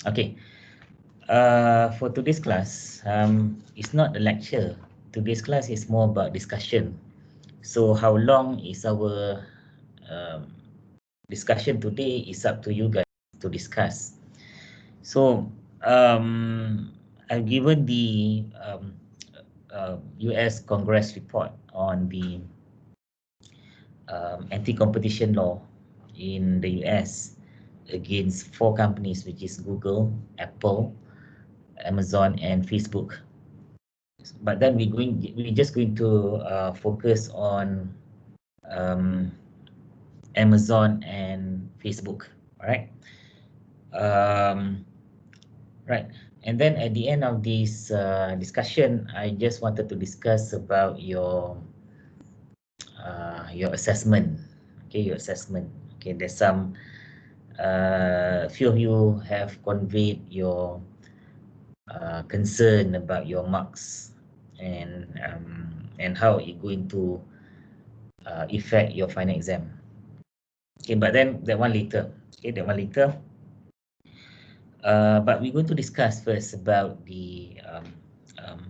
Okay. For today's class, it's not a lecture. Today's class is more about discussion. So how long is our um, discussion today is up to you guys to discuss. So I've given the US Congress report on the anti-competition law in the US against four companies, which is Google, Apple, Amazon, and Facebook. But then we're just going to focus on um, Amazon and Facebook. All right. Um, right. And then at the end of this discussion, I just wanted to discuss about your assessment. Okay, your assessment. Okay, there's some few of you have conveyed your concern about your marks and how it going to affect your final exam. Okay, but then that one later. Okay, that one later. But we're going to discuss first about the um,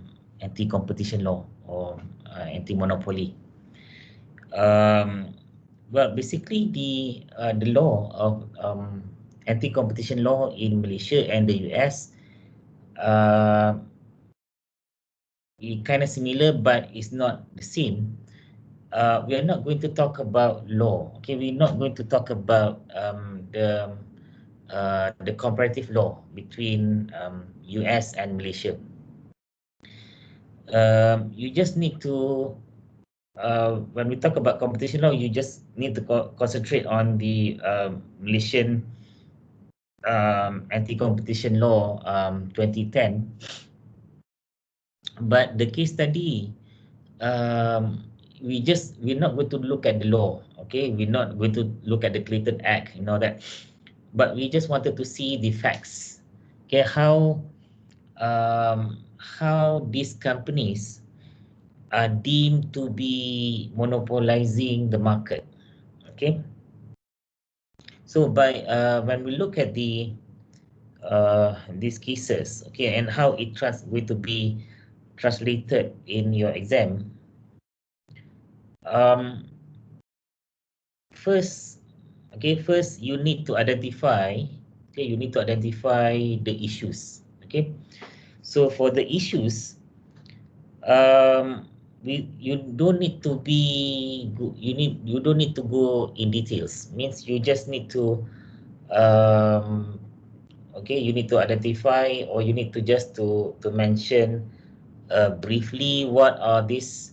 anti-competition law or anti-monopoly. Um, well, basically the law of anti-competition law in Malaysia and the US uh, kind of similar, but it's not the same. We are not going to talk about law. Okay, we're not going to talk about the comparative law between US and Malaysia. You just need to when we talk about competition law, you just need to concentrate on the Malaysian anti-competition law 2010. But the case study, we're not going to look at the law. Okay, we're not going to look at the Clayton Act, that. But we just wanted to see the facts. Okay, how these companies are deemed to be monopolizing the market. Okay, so when we look at these cases, okay, and how going to be translated in your exam. Um, first, first you need to identify. Okay, you need to identify the issues. Okay, so for the issues, um, you don't need to you don't need to go in details. Means you just need to um, you need to identify, or you need to just to mention briefly what are this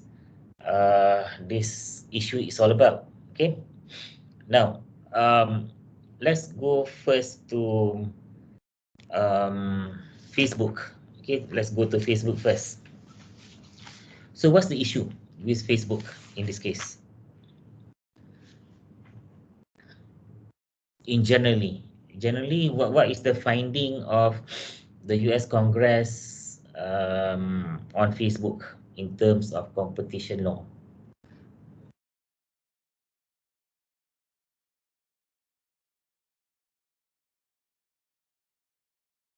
issue is all about. Okay, now let's go first to um, Facebook. Okay, let's go to Facebook first. So what's the issue with Facebook in this case? Generally, what is the finding of the US Congress on Facebook in terms of competition law?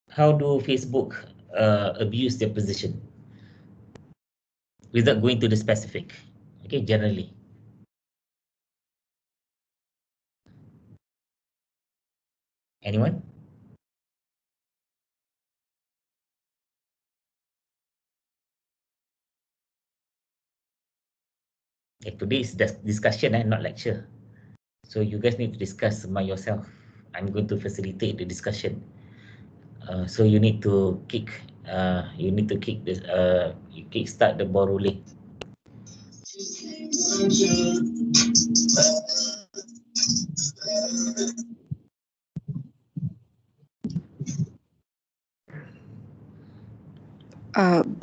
How do Facebook abuse their position without going to the specific? Okay, generally. Anyone? Today is discussion, not lecture. So you guys need to discuss among yourself. I'm going to facilitate the discussion. So you need to kick this you kick start the ball rolling.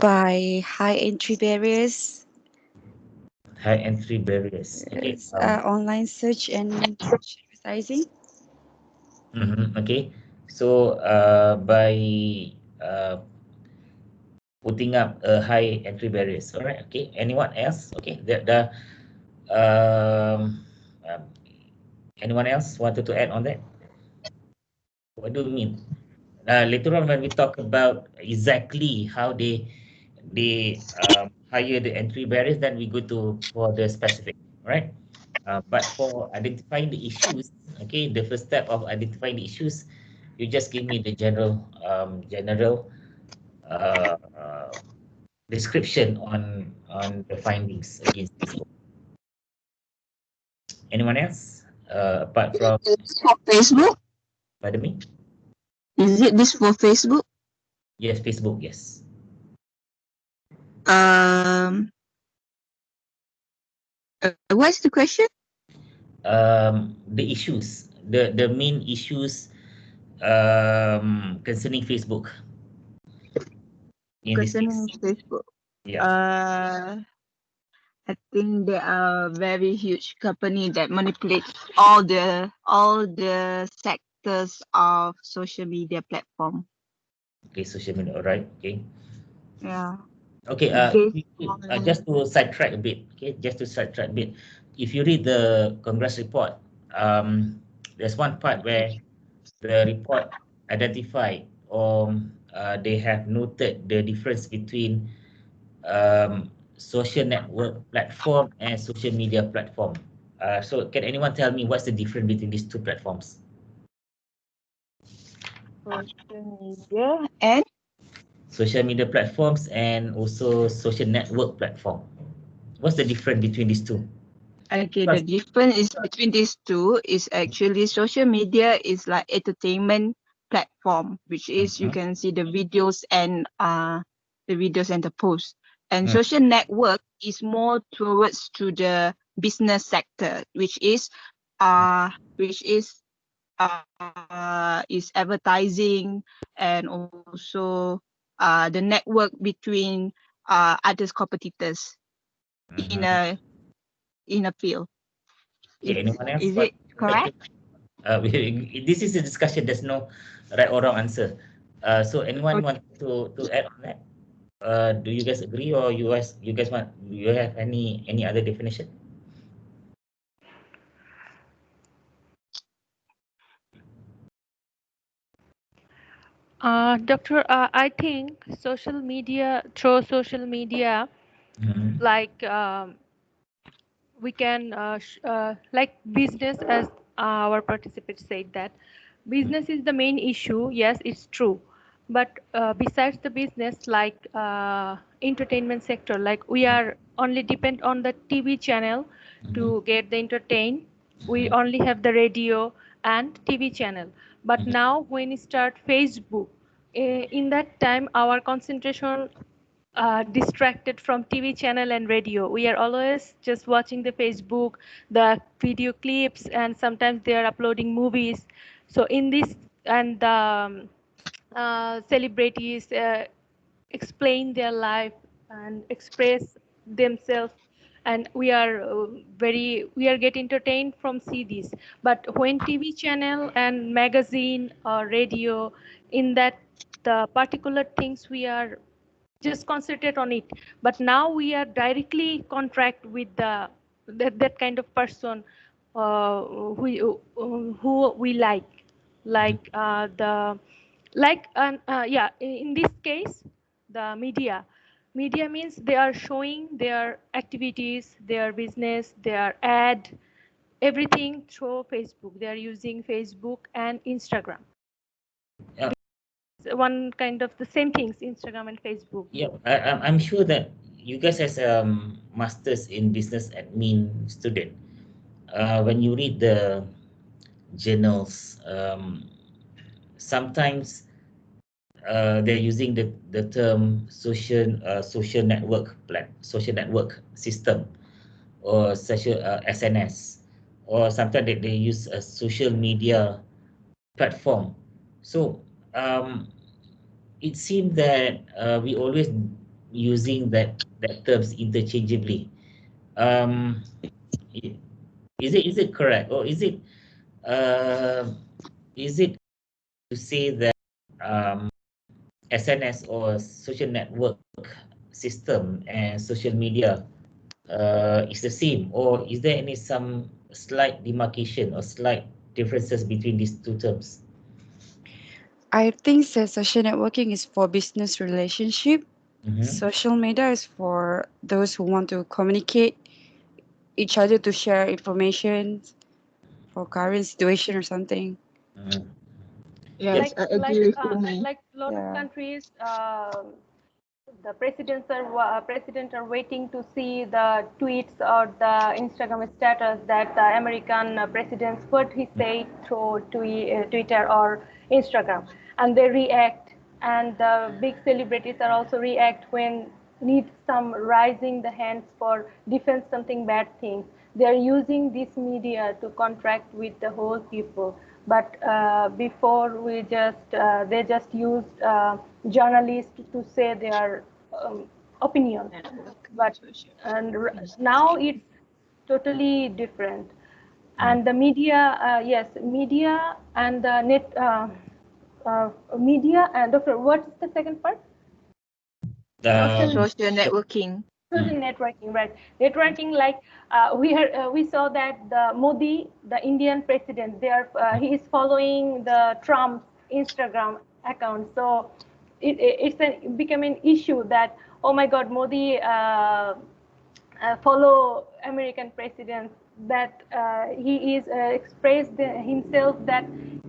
By high entry barriers, High entry barriers. Okay. yes, online search and advertising. Okay. So by uh, putting up a high entry barriers. All right. Okay. Anyone else? Okay. Um, um, anyone else wanted to add on that? What do you mean? later on when we talk about exactly how they hire the entry barriers, then we go to for the specific, right? But for identifying the issues, okay, the first step of identifying the issues, you just give me the general uh, uh, description on the findings against this. Anyone else apart from, Is this for Facebook? pardon me? Is it this for Facebook? Yes, Facebook. Yes. Um, what's the question? The issues, the main issues concerning Facebook in this Concerning case. Facebook. Yeah. Uh, I think there are very huge company that manipulate all the sectors of social media platform. Okay, social media. All right. Okay. Yeah. Okay. Based on Just to sidetrack a bit. Okay, just to sidetrack a bit. If you read the Congress report, there's one part where the report identified or they have noted the difference between social network platform and social media platform. So can anyone tell me what's the difference between these two platforms? social media and Social media platforms and also social network platform. What's the difference between these two? okay, the Because difference is between these two is actually social media is like entertainment platform, which is you Mhm, can see the videos and the posts. And mm, social network is more towards to the business sector, which is advertising and also the network between other competitors in mhm. a field. Okay, Is anyone else is want it to add to? correct? This is a discussion. There's no right or wrong answer. So anyone want to add on that? Do you guys agree, or you guys want, you have any other definition? Doctor, I think through social media, Mhm, like we can like business, as our participants said that business is the main issue. Yes, it's true, but besides the business, like entertainment sector, like we are only depend on the TV channel mhm, to get the entertain. We mhm, only have the radio and TV channel. But mhm, now when we start Facebook, in that time our concentration distracted from TV channel and radio. We are always just watching the Facebook, the video clips, and sometimes they are uploading movies. So in this, and the celebrities explain their life and express themselves, and we are get entertained from see this. But when TV channel and magazine or radio, in that the particular things we are just concentrate on it. But now we are directly contract with that kind of person who we mhm. like the like yeah, in this case the media means they are showing their activities, their business, their ad, everything through Facebook. They are using Facebook and Instagram. Yeah, One kind of the same things, Instagram and Facebook. yeah. I'm sure that you guys as masters in business admin student, when you read the journals, sometimes they're using the term social network system, or social SNS, or sometimes they use a social media platform. So it seems that we always using that terms interchangeably. Um, i- is it correct, or uh, is it to say that SNS or social network system and social media is the same, or is there any some slight demarcation or slight differences between these two terms? I think that social networking is for business relationship. Mhm. Social media is for those who want to communicate each other to share information for current situation or something. Mhm. Yes, I agree with you, May. like a lot of Yeah. countries, the presidents are waiting to see the tweets or the Instagram status that the American presidents what he said through Twitter or Instagram, and they react. And the big celebrities are also react when need some raising the hands for defense something bad things. They are using this media to contract with the whole people. But before we just they just used journalists to say their opinion. But now it's totally different. And the media, yes, media and the media and doctor. What's the second part? Um, Social networking. Social networking, right? Networking, like we saw that the Modi, the Indian president, he is following the Trump's Instagram account. So it became an issue that, oh my God, Modi follow American presidents, that he is expressed himself that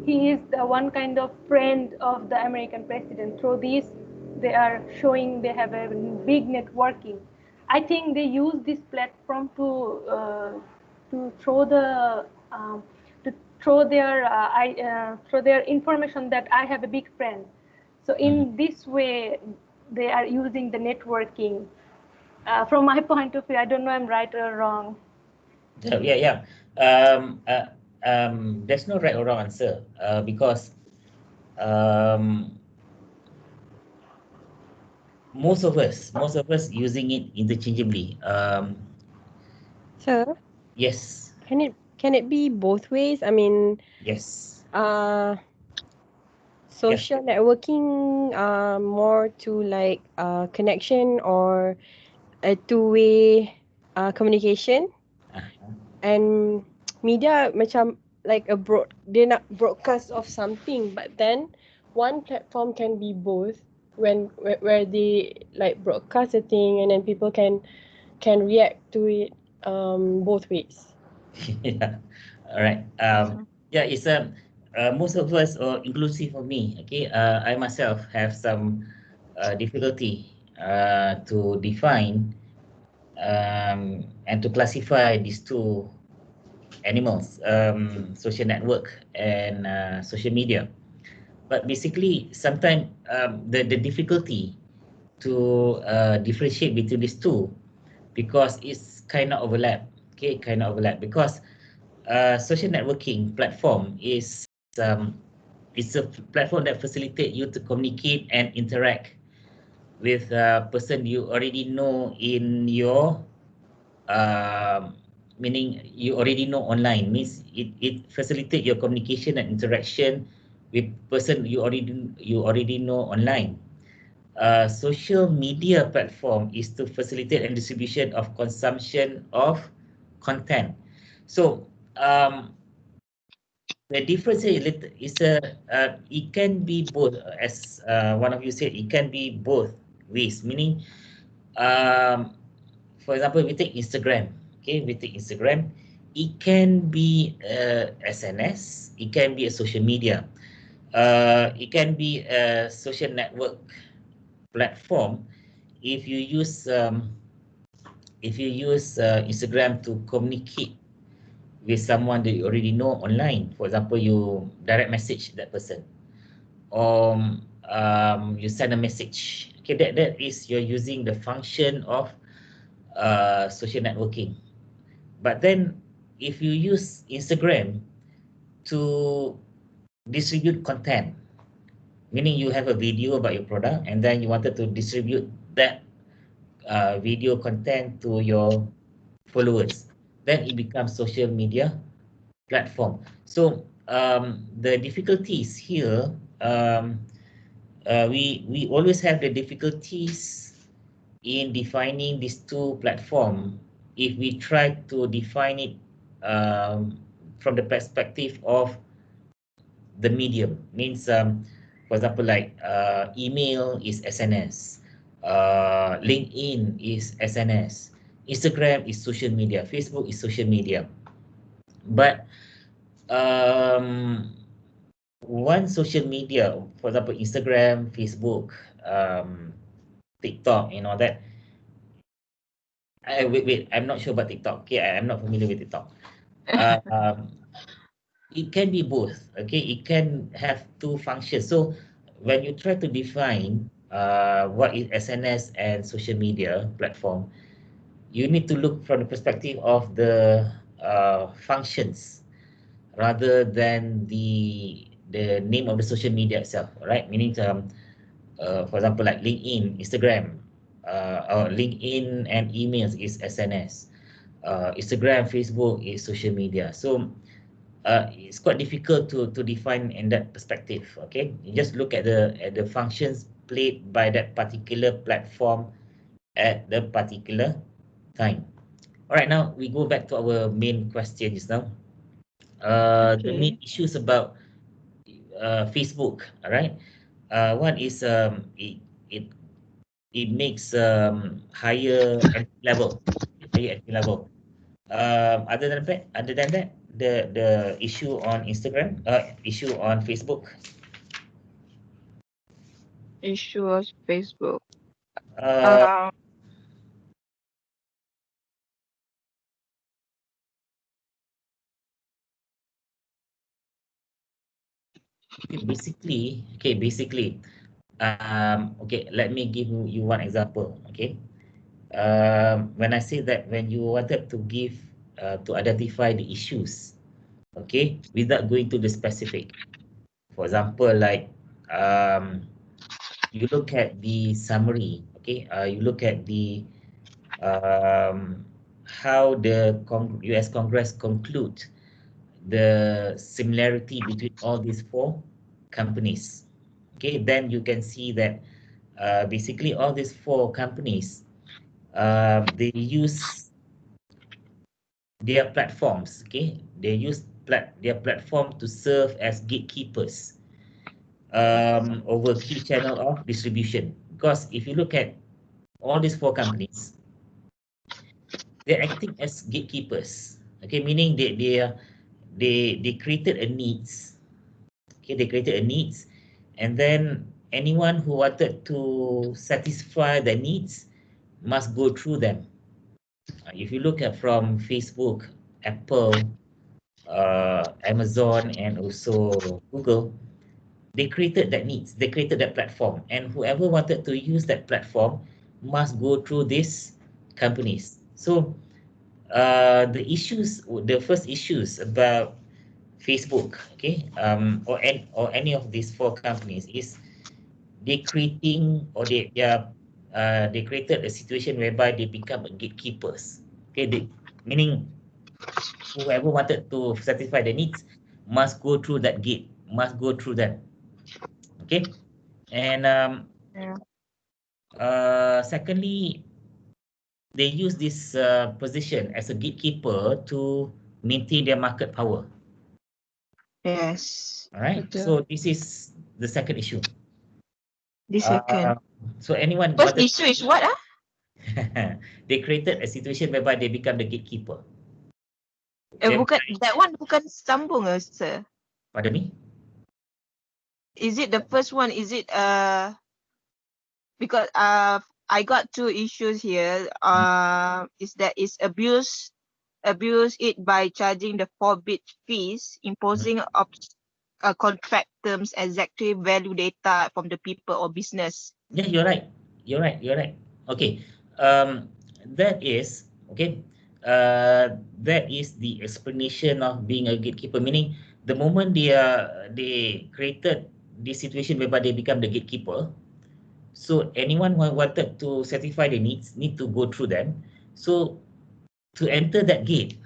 he is the one kind of friend of the American president. Through this, they are showing they have a big networking. I think they use this platform to throw the to throw their information that I have a big friend. So in this way, they are using the networking. From my point of view, I don't know I'm right or wrong. yeah, yeah. There's no right or wrong answer because um, most of us using it interchangeably. Sir, Yes, can it be both ways? I mean, yes, uh, yes. social networking more to like connection or a two-way communication, Uh-huh. and media macam like dia nak broadcast of something, but then one platform can be both where they like broadcast a thing and then people can react to it both ways. Yeah. All right. Yeah, it's most of us, or inclusive of me. Okay. I myself have some difficulty to define and to classify these two animals, social network and social media. But basically, sometimes the difficulty to differentiate between these two because it's kind of overlap. Okay, kind of overlap because social networking platform is um, it's a platform that facilitate you to communicate and interact with a person you already know in your um, meaning you already know online, means it facilitate your communication and interaction with person you already know online. Social media platform is to facilitate and distribution of consumption of content. So the difference is it can be both, as one of you said, it can be both ways, meaning um, for example, we take Instagram. Okay, we take Instagram. It can be SNS. It can be a social media. It can be a social network platform if you use Instagram to communicate with someone that you already know online. For example, you direct message that person, or you send a message. Okay, that is you're using the function of social networking. But then if you use Instagram to distribute content, meaning you have a video about your product and then you wanted to distribute that video content to your followers, then it becomes social media platform. So the difficulties here, we always have the difficulties in defining these two platform if we try to define it from the perspective of the medium, means For example, like email is SNS, LinkedIn is SNS, Instagram is social media, Facebook is social media. But um, one social media, for example, Instagram, Facebook, TikTok, and all that. Wait, I'm not sure about TikTok. Okay, I'm not familiar with TikTok. Um, it can be both. Okay, it can have two functions. So when you try to define what is SNS and social media platform, you need to look from the perspective of the functions rather than the name of the social media itself, right? Meaning, for example, like LinkedIn, Instagram, or LinkedIn and emails is SNS. Instagram, Facebook is social media. So it's quite difficult to define in that perspective. Okay, you just look at the functions played by that particular platform at the particular time. All right, now we go back to our main question just now. The main Okay. issues about Facebook. All right. One is it it makes higher entry level. Other than that, the issue on Instagram, issue on Facebook. Issues Facebook. Uh, Um, basically, okay, let me give you one example. Okay, when I say that when you wanted to give to identify the issues, okay, without going to the specific. For example, like you look at the summary, okay, you look at the how the US Congress conclude the similarity between all these four companies. Okay, then you can see that basically all these four companies, they use their platforms. Okay, they use their platform to serve as gatekeepers over key channel of distribution. Because if you look at all these four companies, they're acting as gatekeepers. Okay, meaning they created a needs. Okay, they created a needs, and then anyone who wanted to satisfy the needs must go through them. If you look at from Facebook, Apple, Amazon, and also Google, they created that needs. They created that platform, and whoever wanted to use that platform must go through these companies. So the first issues about Facebook, okay, or any of these four companies is they created a situation whereby they become gatekeepers. Okay, meaning whoever wanted to satisfy the needs must go through that gate, must go through them. Okay, and yeah. secondly, they use this position as a gatekeeper to maintain their market power. Yes. All right. Betul. So this is the second issue. The second. So anyone First wanted, issue is what? they created a situation whereby they become the gatekeeper. Bukan that one bukan sambung sir. Pardon me? Is it the first one? Is it because I got two issues here. Is that is abuse it by charging the forbid fees, imposing contract terms, executive value data from the people or business. Yeah, you're right. You're right. Okay. That is okay. That is the explanation of being a gatekeeper. Meaning, the moment they created this situation whereby they become the gatekeeper, so anyone who wanted to satisfy the needs need to go through them. So to enter that gate,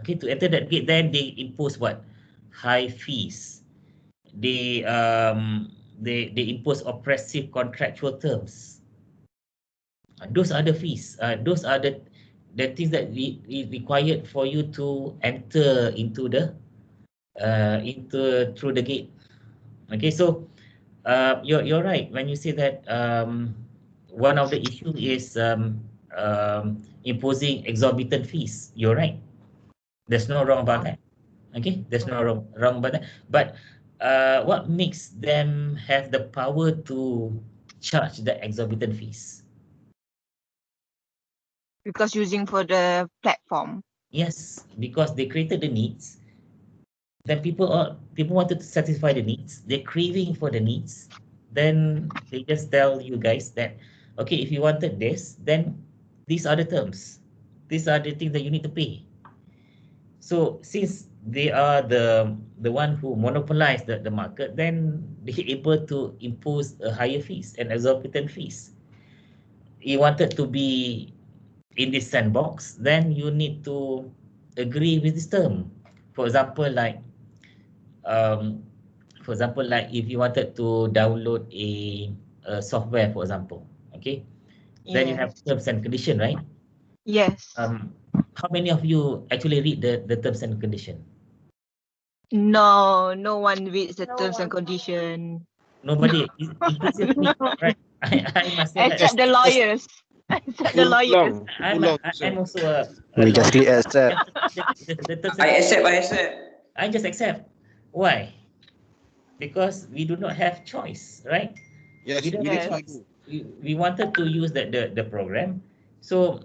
okay, to enter that gate, then they impose what? High fees. They they impose oppressive contractual terms. Those are the fees. Those are the things that required for you to enter into the into through the gate. Okay, so you're right when you say that one of the issue is imposing exorbitant fees. You're right. There's no wrong about that. Okay, there's no wrong about that. But what makes them have the power to charge the exorbitant fees? Because using for the platform. Yes, because they created the needs. Then people wanted to satisfy the needs. They're craving for the needs. Then they just tell you guys that, okay, if you wanted this, then these are the terms. These are the things that you need to pay. So since they are the one who monopolize the market, then they're able to impose a higher fees and exorbitant fees. You wanted to be in this sandbox, then you need to agree with this term. For example, um, if you wanted to download a software, for example, okay, then you have Yes. terms and condition, right? Yes. How many of you actually read the terms and condition? No, no one reads the No terms and one. condition. Nobody, inclusive me, No. right? I must say that Except the lawyers. Except the Too lawyers. long, too long, sir. I'm also a We just lawyer. click accept. The terms and I condition, accept, I accept. I just accept. Why? Because we do not have choice, right? Yes, We don't we have Yes. also choice. do. We wanted to use the program, so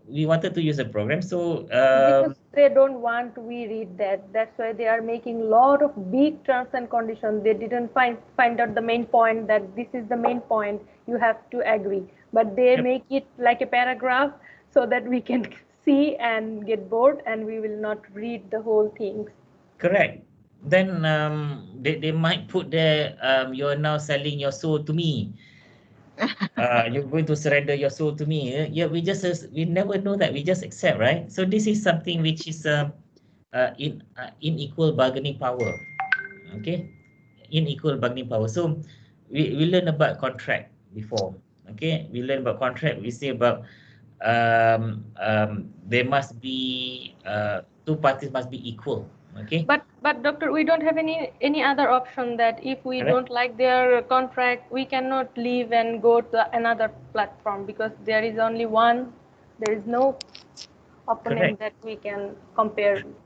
we wanted to use the program. So Because they don't want we read that. That's why they are making lot of big terms and conditions. They didn't find out the main point, that this is the main point. You have to agree. But they yep, make it like a paragraph so that we can see and get bored and we will not read the whole things. correct. Then they might put there, you're now selling your soul to me. You're going to surrender your soul to me. Yeah, we never know that. We just accept, right? So this is something which is unequal bargaining power. Okay, unequal bargaining power. So we learn about contract before. Okay, we learn about contract. We say about there must be two parties must be equal. Okay, But doctor, we don't have any other option, that if we correct, don't like their contract, we cannot leave and go to another platform, because there is only one. There is no opponent correct, that we can compare with.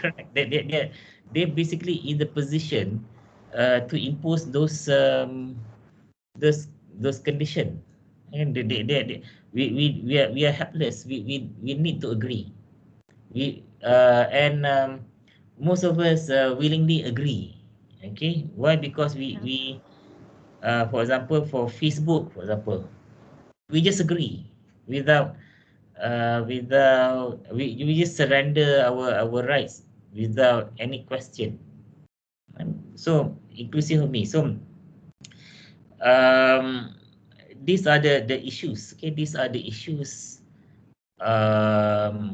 correct. They basically in the position to impose those those condition, and we are helpless. We need to agree. And most of us willingly agree. Okay, why? Because we for example, for Facebook, for example, we just agree without we just surrender our rights without any question. And so inclusive of me. So um, these are the issues. Okay, these are the issues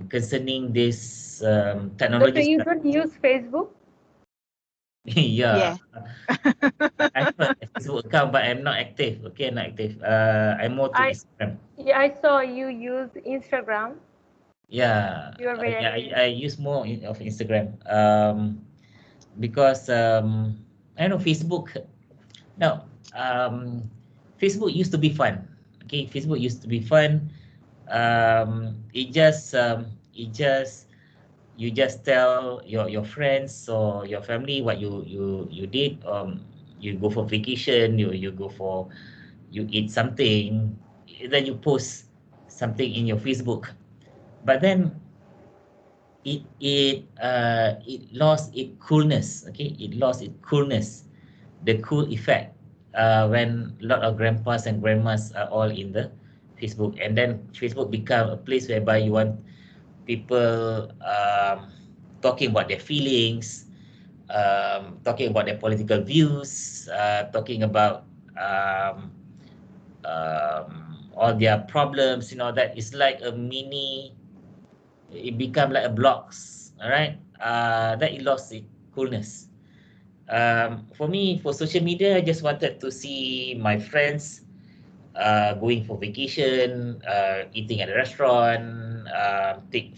concerning this Doctor, technologies. you don't use Facebook? Yeah, Yeah. I have a Facebook account, but I'm not active. Okay, not active. I'm more to I Instagram. Yeah, I saw you use Instagram. Yeah, You are yeah. very I use more of Instagram. Because I know Facebook. No, Facebook used to be fun. Okay, Facebook used to be fun. It just you just tell your friends or your family what you did. You go for vacation. You go for you eat something. Then you post something in your Facebook. But then it lost its coolness. Okay, it lost its coolness, the cool effect when a lot of grandpas and grandmas are all in the Facebook, and then Facebook become a place whereby you want people talking about their feelings, talking about their political views, talking about all their problems. You know, that is like a mini. It become like a blocks. All right, that it lost its coolness. For me, for social media, I just wanted to see my friends going for vacation, eating at a restaurant, take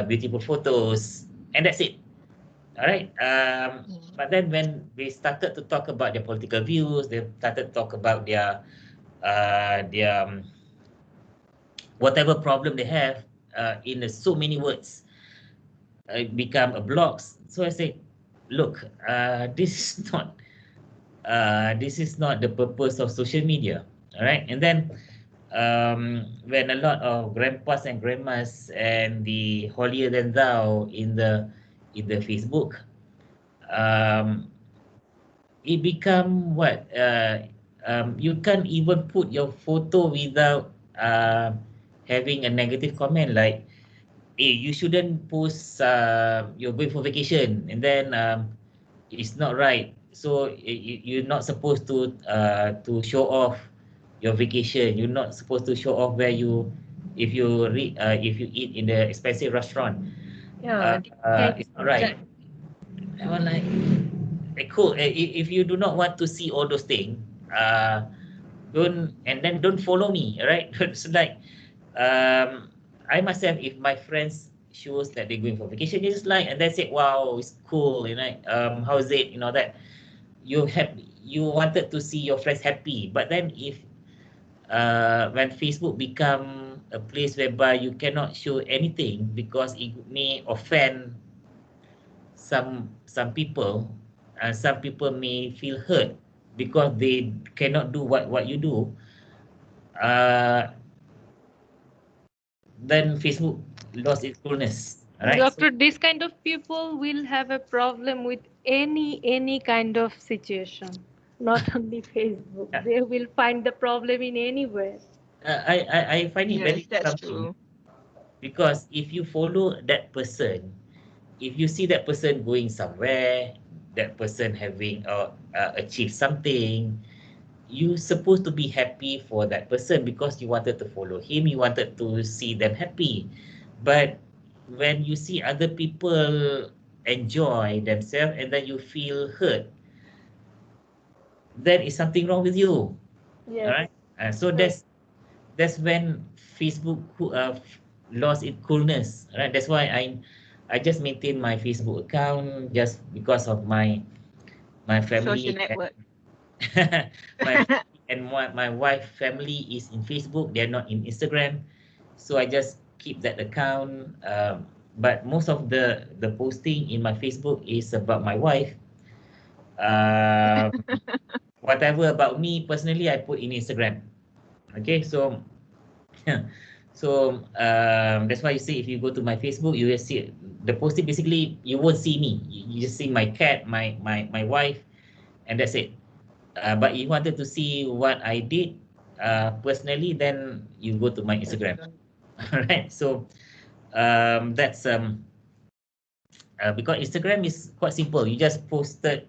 beautiful photos, and that's it. All right. But then when they started to talk about their political views, they started to talk about their whatever problem they have in so many words, it become a blogs. So I say, look, this is not the purpose of social media. All right. And then when a lot of grandpas and grandmas and the holier than thou in the Facebook, um, it become what you can't even put your photo without having a negative comment like, hey, you shouldn't post you're going for vacation, and then it's not right. So you're not supposed to show off your vacation. You're not supposed to show off where you if you eat in the expensive restaurant. Yeah, It's not right. I was like, cool. If you do not want to see all those things, don't follow me. Right? It's like I myself, if my friends shows that they're going for vacation, it's like, and they say, wow, it's cool, how's it, that you wanted to see your friends happy. But then if when Facebook become a place whereby you cannot show anything because it may offend some people, and some people may feel hurt because they cannot do what you do, uh, then Facebook lost its coolness. All right. So Doctor, this kind of people will have a problem with any kind of situation, not only Facebook. yeah, They will find the problem in anywhere. I find it Yes, very that's troubling true. because if you follow that person, if you see that person going somewhere, that person having achieved something, you supposed to be happy for that person because you wanted to follow him, you wanted to see them happy. But when you see other people enjoy themselves and then you feel hurt, there is something wrong with you. All yes, right. So correct. that's when Facebook lost its coolness. Right. That's why I just maintain my Facebook account just because of my Social family network. my family and my wife family is in Facebook. They're not in Instagram, so I just keep that account. But most of the posting in my Facebook is about my wife. Um, Whatever about me personally, I put in Instagram. Okay, so that's why you see if you go to my Facebook, you will see the posting. Basically, you won't see me. You just see my cat, my wife, and that's it. But if you wanted to see what I did personally, then you go to my Instagram. All right. So that's because Instagram is quite simple. You just posted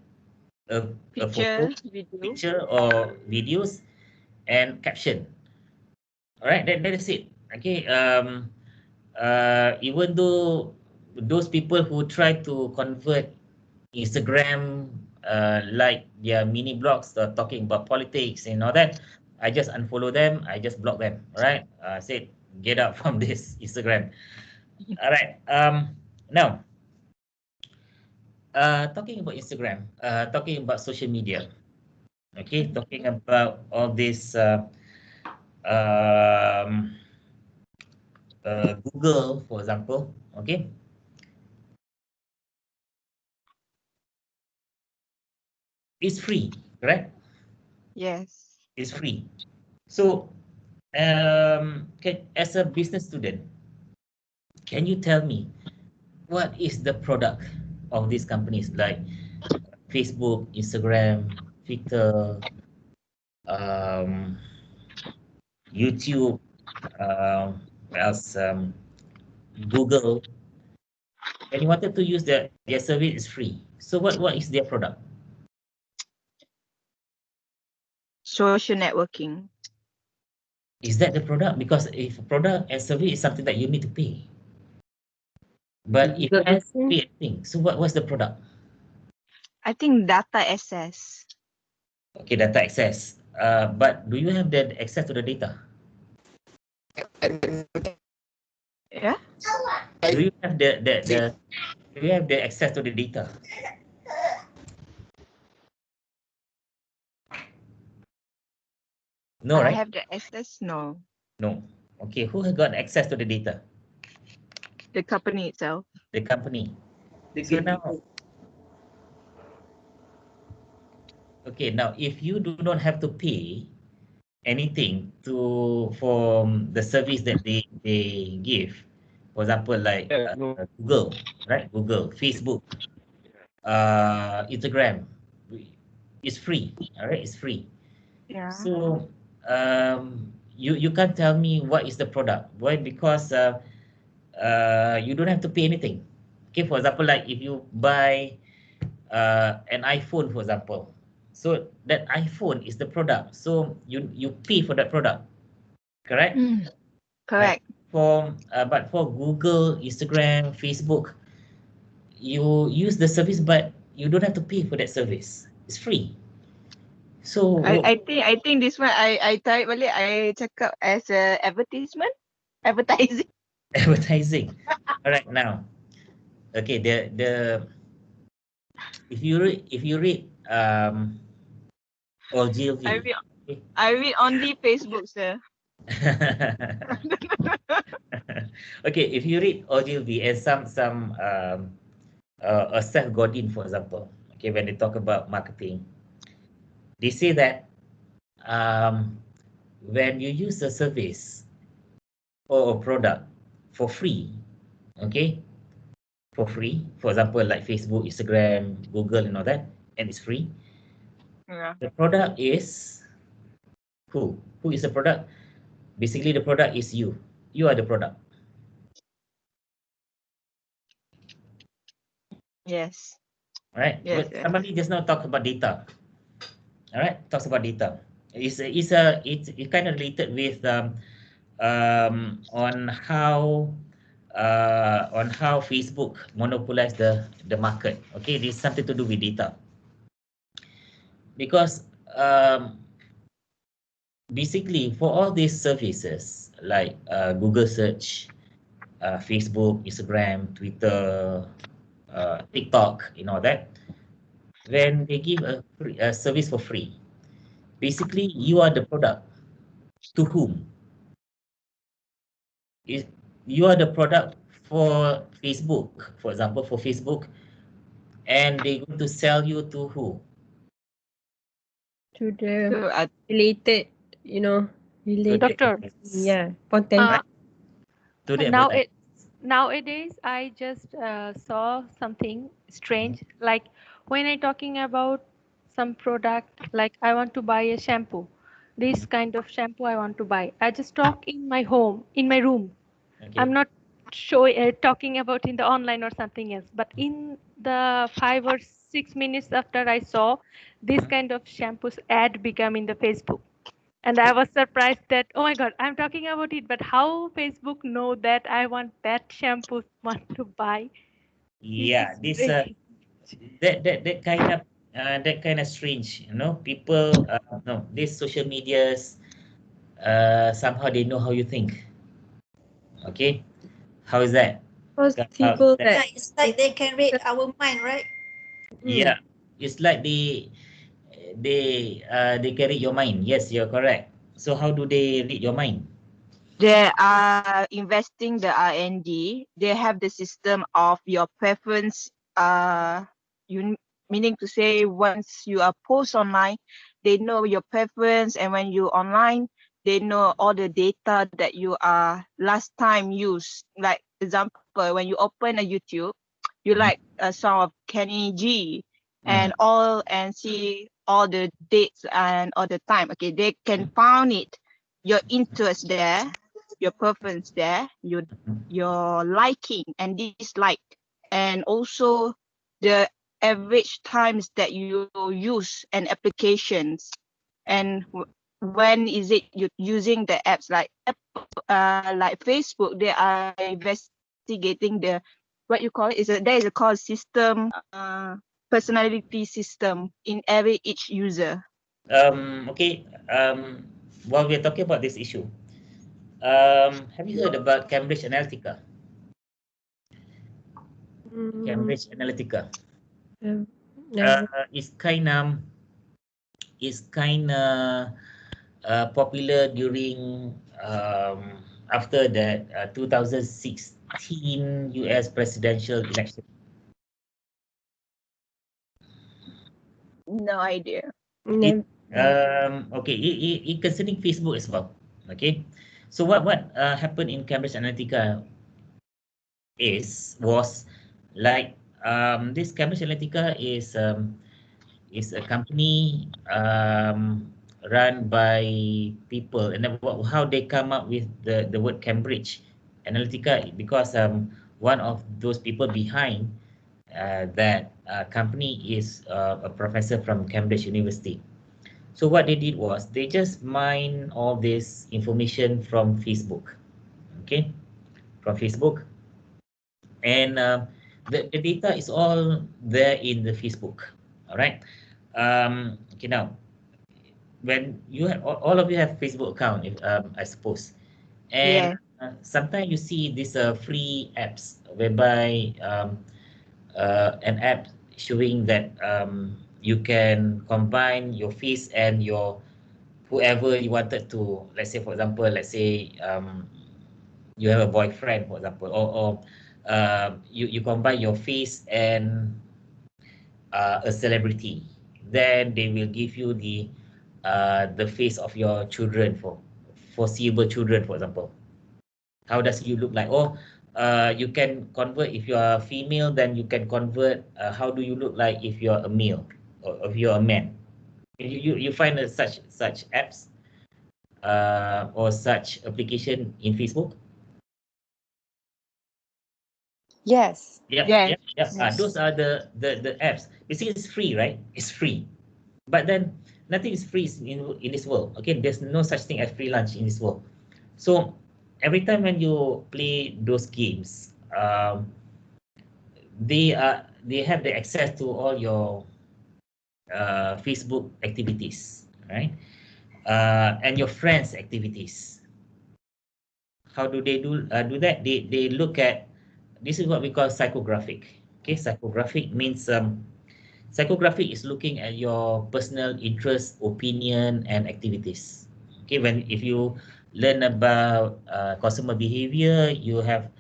a photo, Picture, video. picture, or videos and caption. All right. That is it. Okay. Even though those people who try to convert Instagram like their mini blogs talking about politics and all that, I just unfollow them. I just block them. All right. Said get out from this Instagram. All right. Now, talking about Instagram, talking about social media. Okay, talking about all this um, Google, for example. Okay, it's free, correct? Yes. It's free. So, as a business student, can you tell me what is the product of these companies like Facebook, Instagram, Twitter, um, YouTube, what else? Google. When you wanted to use their service, is free. So what is their product? Social networking. Is that the product? Because if product and service is something that you need to pay, but if you don't pay anything, so what's the product? I think data access. Okay, data access. But do you have the access to the data? Yeah. Do you have the Do you have the access to the data? No, I right? have the access. No, No. Okay, who has got access to the data? the company itself. The company. So now, okay, now if you do not have to pay anything for the service that they give, for example, like Google, right? Google, Facebook, Instagram, it's free. All right, it's free. Yeah. So you can't tell me what is the product. Why? Because you don't have to pay anything. Okay, for example, like if you buy an iPhone, for example, so that iPhone is the product. So you pay for that product, correct? Correct. But for Google, Instagram, Facebook, you use the service, but you don't have to pay for that service. It's free. So I think this one I tarik balik, I cakap as a advertisement, advertising. advertising. All right, now, okay, the if you read I Ogilvy, read okay. I read only Facebook, sir. Okay, if you read Ogilvy and some Seth Godin, for example, okay, when they talk about marketing, they say that when you use a service or a product for free, okay, for free, for example, like Facebook, Instagram, Google, and all that, and it's free. Yeah. The product is who? Who is the product? Basically, the product is you. You are the product. Yes. All right. Yes. But Yes. somebody just now talk about data. All right. Talks about data. It's kind of related with on how Facebook monopolize the market. Okay, this is something to do with data because basically for all these services like Google search, Facebook, Instagram, Twitter, TikTok, you know that when they give a service for free, basically you are the product to whom is you are the product for Facebook, for example, for Facebook, and they're going to sell you to who? To the So, related, To the related. Doctor, advertisers. Yeah, content. uh, To the now advertisers. nowadays I just saw something strange. Like when I talking about some product, like I want to buy a shampoo, this kind of shampoo I want to buy. I just talk in my home, in my room. Okay. I'm not talking about in the online or something else, but in the 5 or 6 minutes after I saw this kind of shampoos ad become in the Facebook. And I was surprised that, oh my God, I'm talking about it, but how Facebook know that I want that shampoo want to buy? This Yeah, is this very that kind of strange, you know. People, no, these social medias, somehow they know how you think. Okay, how is that? How is Possible that? that. It's like they can read our mind, right? Yeah, it's like they can read your mind. Yes, you're correct. So how do they read your mind? they are investing the R&D. They have the system of your preference. You meaning to say once you are post online, they know your preference, and when you online, they know all the data that you are last time used. Like example, when you open a YouTube, you like a song of Kenny G, and see all the dates and all the time. Okay, they can found it, your interest there, your preference there, your liking and dislike, and also the average times that you use an applications, and when is it you using the apps like Facebook. They are investigating the what you call it is there is a called system, personality system in every each user. Okay. While we're talking about this issue, have you heard about Cambridge Analytica? Cambridge Analytica. Never. It's kind of popular during after that 2016 US presidential election. No idea. Never. Okay, it concerning Facebook as well. Okay, so what happened in Cambridge Analytica was like this Cambridge Analytica is a company run by people, and then how they come up with the word Cambridge Analytica, because one of those people behind that company is a professor from Cambridge University. So what they did was they just mine all this information from Facebook, okay, from Facebook, and the data is all there in the Facebook. All right. Okay, now when you have all of you have Facebook account, if, I suppose, and Yeah. sometimes you see these free apps whereby an app showing that you can combine your face and your whoever you wanted to. Let's say, for example, you have a boyfriend, for example, or you combine your face and a celebrity, then they will give you the face of your children, for foreseeable children, for example. How does you look like? Or you can convert, if you are female, then you can convert how do you look like if you're a male, or if you're a man. You find such apps or such application in Facebook. Yes. Yeah, Yes. yeah, yeah. Yes. Those are the apps. You see, it's free, right? It's free. But then nothing is free in this world. Okay, there's no such thing as free lunch in this world. So every time when you play those games, they have the access to all your Facebook activities, right? And your friends' activities. How do they do that? They look at, this is what we call psychographic. Okay, psychographic means psychographic is looking at your personal interest, opinion, and activities. Okay, if you learn about consumer behavior, you have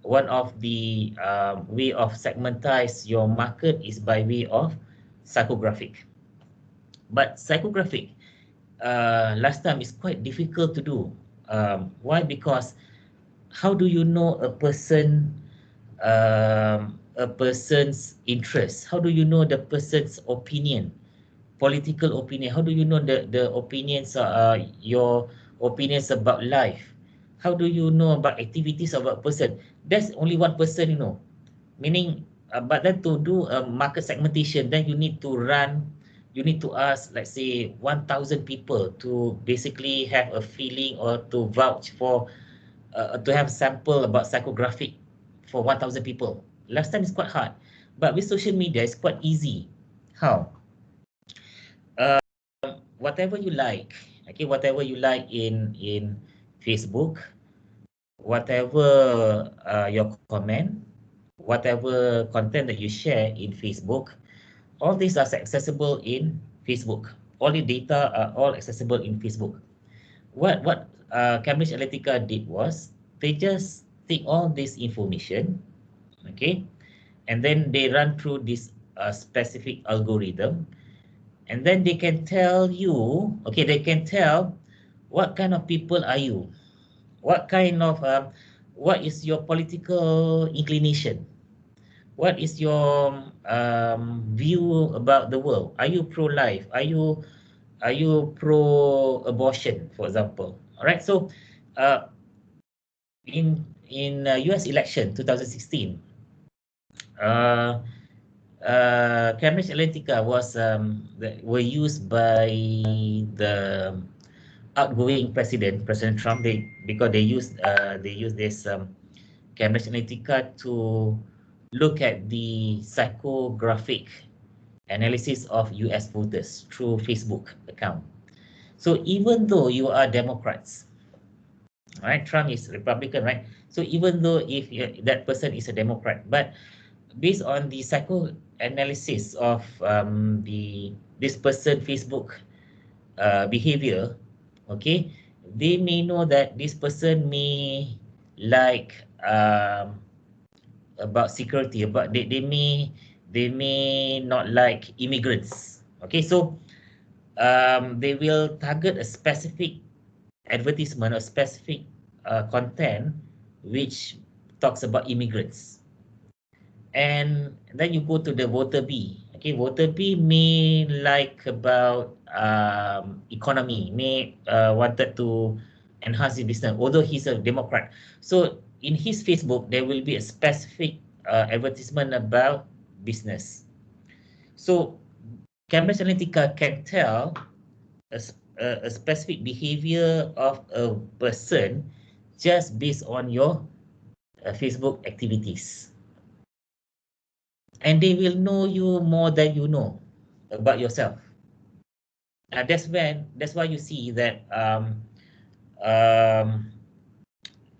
one of the way of segmentize your market is by way of psychographic. But psychographic last time is quite difficult to do. Why? Because how do you know a person's interest? How do you know the person's opinion, political opinion? How do you know the opinions, your opinions about life? How do you know about activities of a person? That's only one person, meaning, but then to do a market segmentation, then you need to ask, let's say, 1,000 people to basically have a feeling or to vouch for, to have sample about psychographic for 1,000 people. Last time is quite hard, but with social media, it's quite easy. How? Whatever you like, okay, whatever you like in Facebook, whatever your comment, whatever content that you share in Facebook, all these are accessible in Facebook. All the data are all accessible in Facebook. What Cambridge Analytica did was they just take all this information, okay, and then they run through this specific algorithm, and then they can tell you, okay, they can tell what kind of people are you, what kind of what is your political inclination, what is your view about the world. Are you pro-life? Are you pro-abortion, for example? All right. So, uh, in U.S. election 2016, uh, Cambridge Analytica were used by the outgoing President Trump. Because they use this Cambridge Analytica to look at the psychographic analysis of US voters through Facebook account. So even though you are Democrats, right? Trump is Republican, right? So even though if that person is a Democrat, but based on the psychoanalysis of this person Facebook behavior, okay, they may know that this person may like about security, about they may not like immigrants. Okay, so they will target a specific advertisement or specific content which talks about immigrants. And then you go to the voter B. Okay, voter B may like about economy, may wanted to enhance his business, although he's a Democrat. So in his Facebook, there will be a specific advertisement about business. So Cambridge Analytica can tell a specific behavior of a person just based on your Facebook activities. And they will know you more than you know about yourself. That's why you see that um,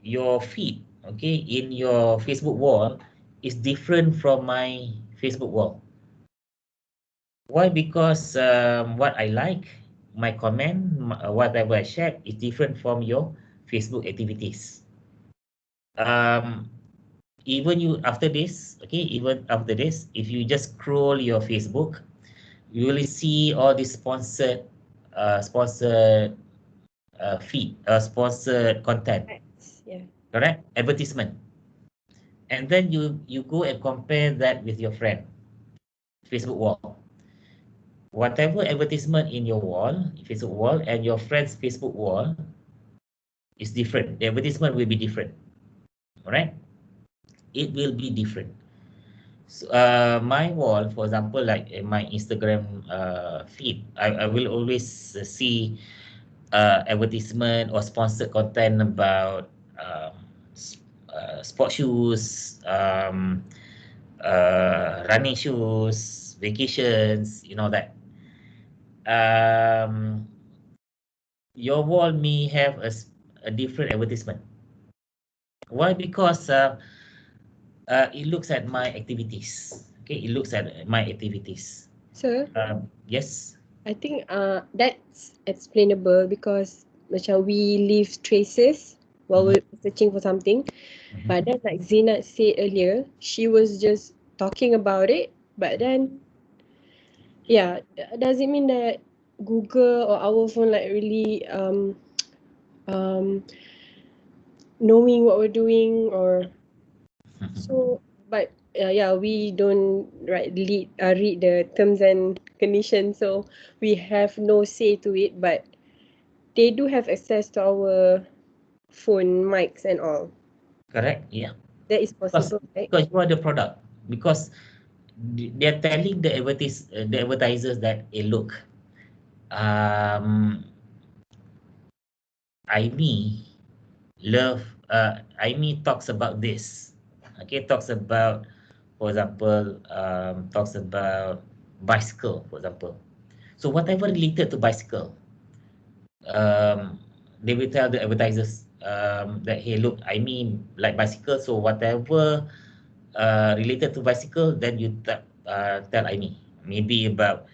your feed, okay, in your Facebook wall is different from my Facebook wall. Why? Because what I like, my comment, whatever I share is different from your Facebook activities. Um, even you after this, okay, even after this, if you just scroll your Facebook, you will see all these sponsored feed, sponsored content, Yeah. correct? Advertisement. And then you go and compare that with your friend Facebook wall. Whatever advertisement in your wall, Facebook wall, and your friend's Facebook wall is different. The advertisement will be different. All right? It will be different. So, my wall, for example, like in my Instagram feed, I will always see advertisement or sponsored content about sport shoes, running shoes, vacations, you know that. Um, your wall may have a different advertisement. Why? Because it looks at my activities. Okay, it looks at my activities. Sir, Yes. I think that's explainable because macam we leave traces while we're searching for something. Mhm. But then like Zina said earlier, she was just talking about it. But then, yeah, does it mean that Google or our phone like really um knowing what we're doing or so? But yeah, we don't read the terms and conditions, so we have no say to it. But they do have access to our phone mics and all. Correct. Yeah. That is Because possible, right? because you are the product. Because they're telling the advertisers that, hey, look, um, IME IME talks about this. Okay, talks about, for example, talks about bicycle, for example. So whatever related to bicycle, they will tell the advertisers that, hey, look, I mean like bicycle, so whatever related to bicycle, then you tell I mean maybe about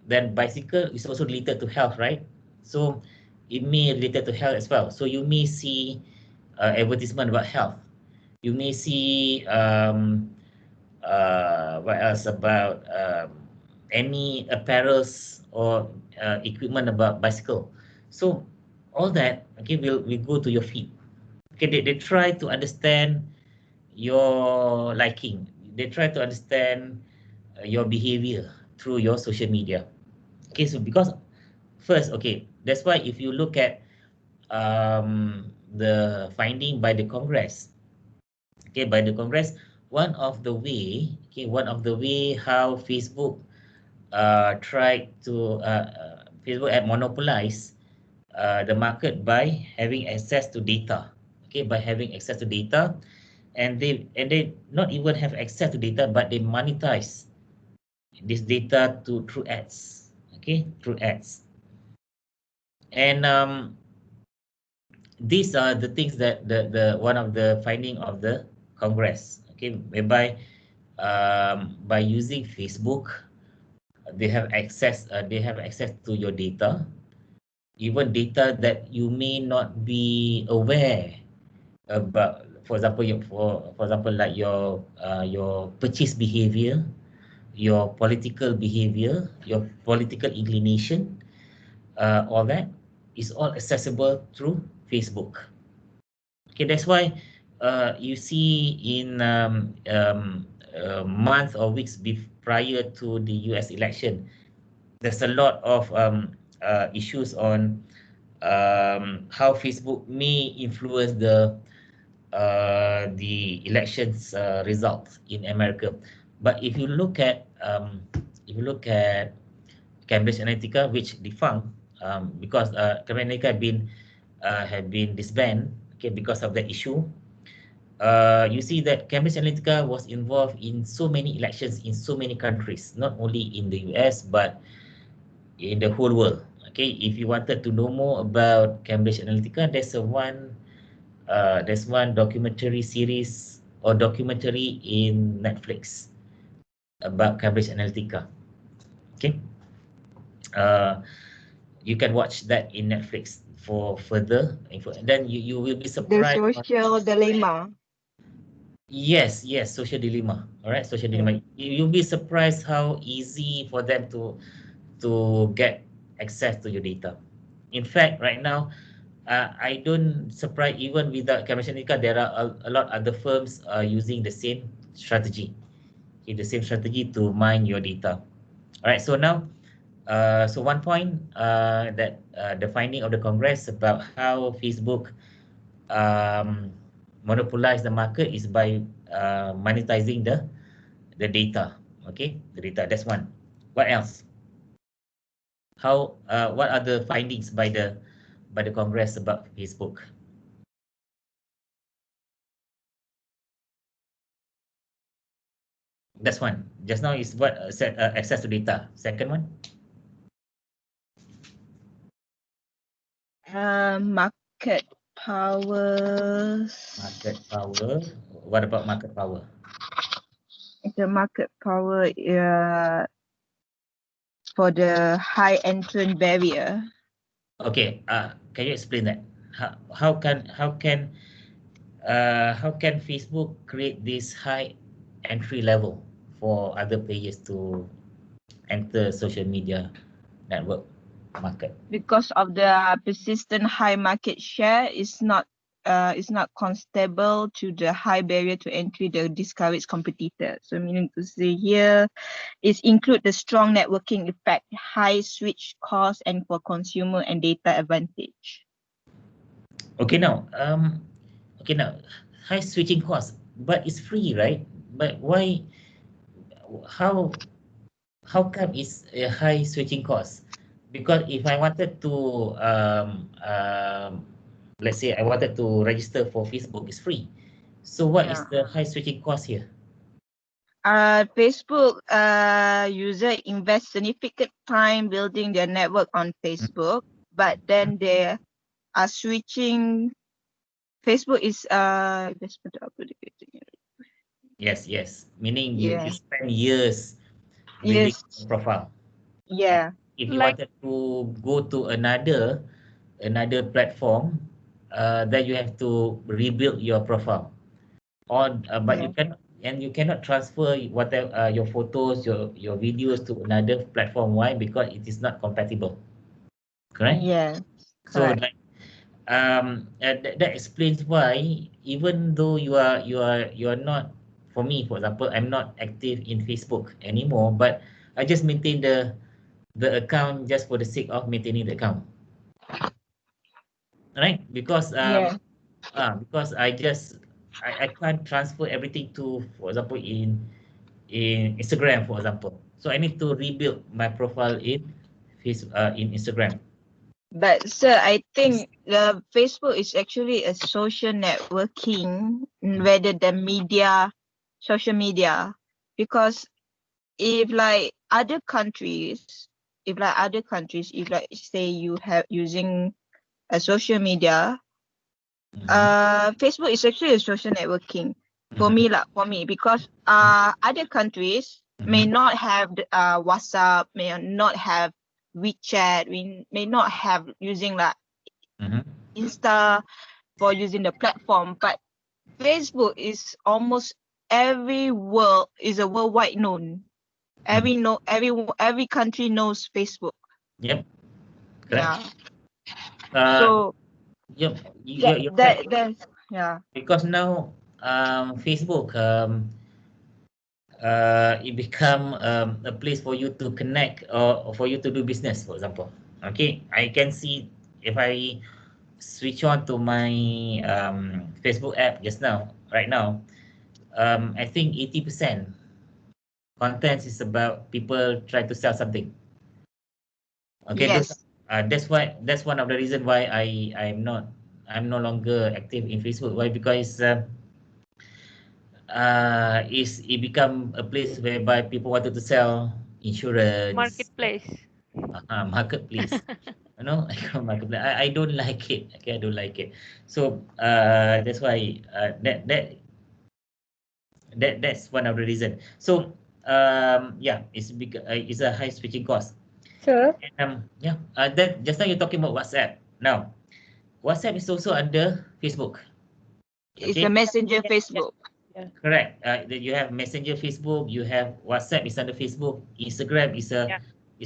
then bicycle is also related to health, right? So it may related to health as well. So you may see advertisement about health. You may see what else about any apparels or equipment about bicycle. So all that, okay, will go to your feed. Okay, they try to understand your liking. They try to understand your behavior through your social media. Okay, so because first, okay, that's why if you look at the finding by the Congress, okay, by the Congress, one of the way how Facebook tried to Facebook had monopolize the market by having access to data. Okay, by having access to data, and they not even have access to data, but they monetize this data through ads. Okay, through ads, and these are the things that the one of the finding of the Congress. okay, whereby by using Facebook, they have access to your data, even data that you may not be aware about. For example, like your purchase behavior, your political behavior, your political inclination, all that is all accessible through Facebook. Okay, that's why you see in months or weeks prior to the US election, there's a lot of issues on how Facebook may influence the elections results in America. But if you look at Cambridge Analytica, which defunct because Cambridge Analytica had been disbanded, okay, because of that issue. You see that Cambridge Analytica was involved in so many elections in so many countries, not only in the US but in the whole world. Okay, if you wanted to know more about Cambridge Analytica, there's one documentary series or documentary in Netflix about Cambridge Analytica. Okay, uh, you can watch that in Netflix for further info. And then you will be The surprised. social dilemma. Yes, social dilemma. All right, social dilemma. You'll be surprised how easy for them to get access to your data. In fact, right now, I don't surprise even without Cambridge Analytica, there are a lot other firms using the same strategy. Okay, the same strategy to mine your data. All right, so now, so one point that the finding of the Congress about how Facebook monopolize the market is by monetizing the data. Okay, the data. That's one. What else? What are the findings by the Congress about Facebook? That's one. Just now is what access to data. Second one. Market powers. Market power. What about market power? The market power for the high entrant barrier. Okay. Can you explain that? How can Facebook create this high entry level for other players to enter social media network market? Because of the persistent high market share is not constable to the high barrier to entry the discouraged competitor. So meaning to say here is include the strong networking effect, high switch cost, and for consumer and data advantage. Okay now, high switching cost, but it's free, right? But why? How how come it's a high switching cost? Because if I wanted to let's say I wanted to register for Facebook, it's free. So what is the high switching cost here? Facebook user invest significant time building their network on Facebook, but then they are switching. Facebook is Yes. Meaning you Yeah. spend years building Yes. a profile. Yeah. If you Like wanted to go to another platform, then you have to rebuild your profile. But Yeah. you cannot transfer whatever your photos, your videos to another platform. Why? Because it is not compatible. Correct. Yeah. So Correct. like that explains why even though you are not, for me for example, I'm not active in Facebook anymore, but I just maintain the account just for the sake of maintaining the account, right? Yeah. Because I can't transfer everything to, for example, in Instagram, for example. So I need to rebuild my profile in Instagram. But sir, I think the Facebook is actually a social networking rather than social media, because if like other countries, if like say you have using a social media, Mhm. Facebook is actually a social networking. For me lah, for me, because other countries may not have WhatsApp, may not have WeChat, we may not have using like Insta for using the platform, but Facebook is almost every world is a worldwide known. Every country knows Facebook. Yep. Yeah. Correct. So Yep. You're that correct. yeah. Because now Facebook it become a place for you to connect or for you to do business, for example. Okay, I can see if I switch on to my Facebook app just now, right now, I think 80% content is about people try to sell something. Okay, those Yes. that's one of the reason why I'm no longer active in Facebook. Why? Because it become a place whereby people wanted to sell insurance, Marketplace. marketplace. You know, marketplace. I don't like it. Okay, I don't like it. So that's why that's one of the reason. So yeah, it's a high switching cost. Sir, Yeah. That just now you're talking about WhatsApp. Now, WhatsApp is also under Facebook. It's a Okay. messenger Facebook. Correct. You have Messenger Facebook, you have WhatsApp is under Facebook, Instagram is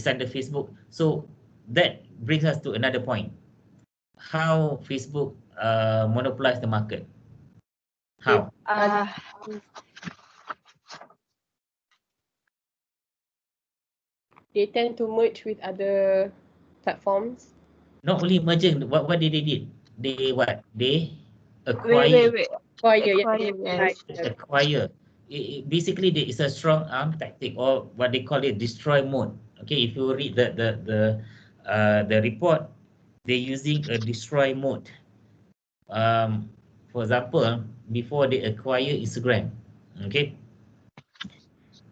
under Facebook. So that brings us to another point. How Facebook monopolize the market? How? they tend to merge with other platforms. Not only merging, what did they did? They what? They Wait. Acquire, Yes. acquire. Basically, there is a strong arm tactic, or what they call it destroy mode. Okay, if you read the report, they're using a destroy mode. For example, before they acquire Instagram, okay,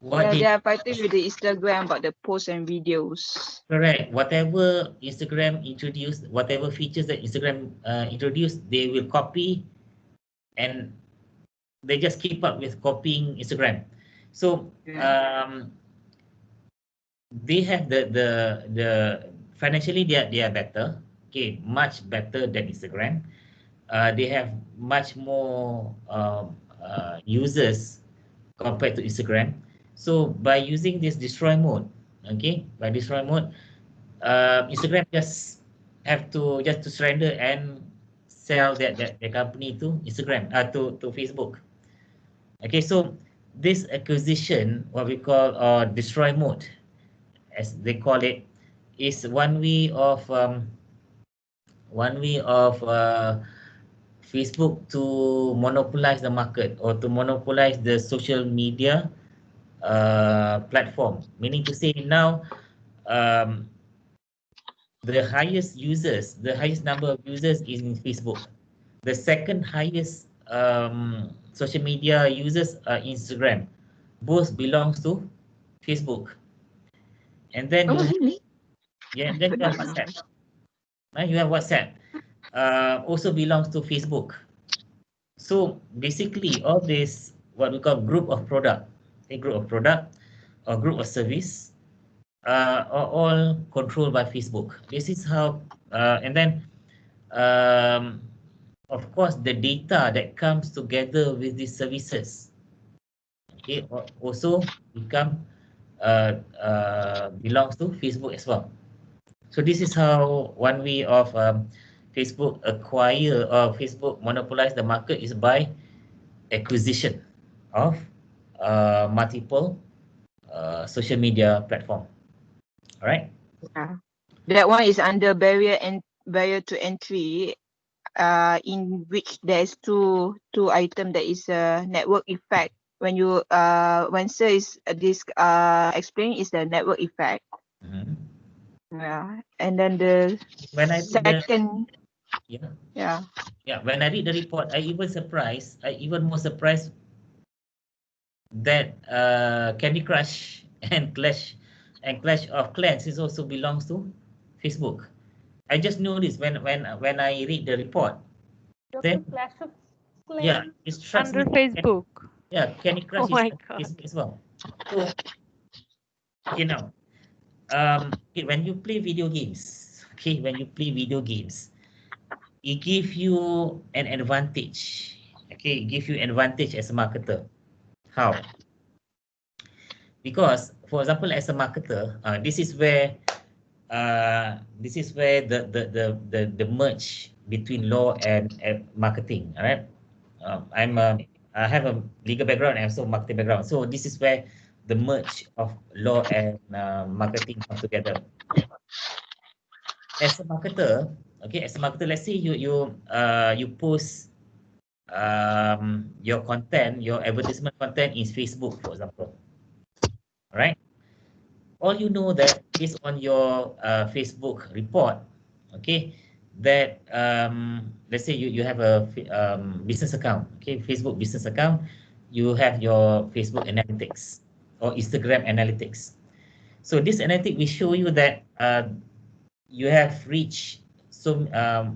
what Yeah, they they are fighting with the Instagram about the posts and videos. correct, whatever Instagram introduced, whatever features that Instagram introduced, they will copy, and they just keep up with copying Instagram. So they have the financially they are better, okay, much better than Instagram. They have much more users compared to Instagram. So by using this destroy mode, okay, by destroy mode, Instagram just to surrender and sell their company to Instagram, to Facebook. Okay, so this acquisition, what we call destroy mode, as they call it, is one way of Facebook to monopolize the market or to monopolize the social media platform. Meaning to say now, um, the highest number of users is in Facebook. The second highest social media users are Instagram. Both belongs to Facebook. And then Really? then you have WhatsApp. You have WhatsApp. Also belongs to Facebook. So basically, all this what we call group of product, a group of product or group of service, are all controlled by Facebook. This is how, and then um, of course the data that comes together with these services, okay, also belongs to Facebook as well. So this is how one way of Facebook acquire or Facebook monopolize the market is by acquisition of multiple social media platform. All right. Yeah. That one is under barrier to entry. In which there's two item that is a network effect. When you when sir is this explaining is the network effect. Mhm. Yeah, and then the When I read second. yeah, when I read the report, I even more surprised that Candy Crush and Clash of Clans is also belongs to Facebook. I just noticed when I read the report. You're Then from Clash of Yeah, claim it strikes under me. Facebook. Yeah, Candy Oh Crush is my on God. Facebook as well. So, now, okay, when you play video games, it give you an advantage. Okay, it give you advantage as a marketer. How? Because, for example, as a marketer, this is where the merge between law and marketing. All right. I have a legal background and also marketing background. So this is where the merge of law and marketing come together. As a marketer, okay, let's say you post your content, your advertisement content in Facebook, for example. All right. All you know that based on your Facebook report, okay, that let's say you have a business account, okay, Facebook business account, you have your Facebook analytics or Instagram analytics. So this analytic will show you that you have reached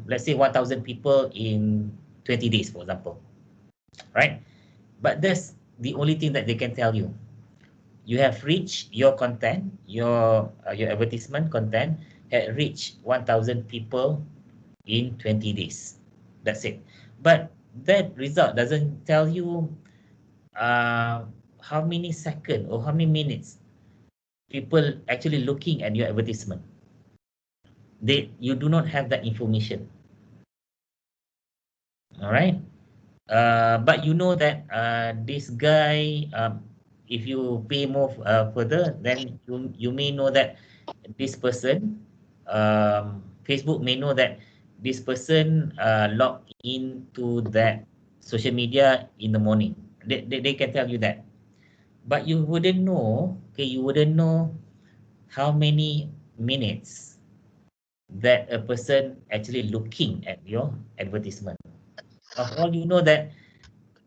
let's say 1,000 people in 20 days, for example, right? But that's the only thing that they can tell you. You have reached your content, your advertisement content had reached 1,000 people in 20 days. That's it. But that result doesn't tell you how many seconds or how many minutes people actually looking at your advertisement. You do not have that information. All right. But you know that this guy, if you pay more further, then you may know that this person, Facebook may know that this person logged into that social media in the morning. They can tell you that. But you wouldn't know, okay, you wouldn't know how many minutes that a person actually looking at your advertisement. Of all you know that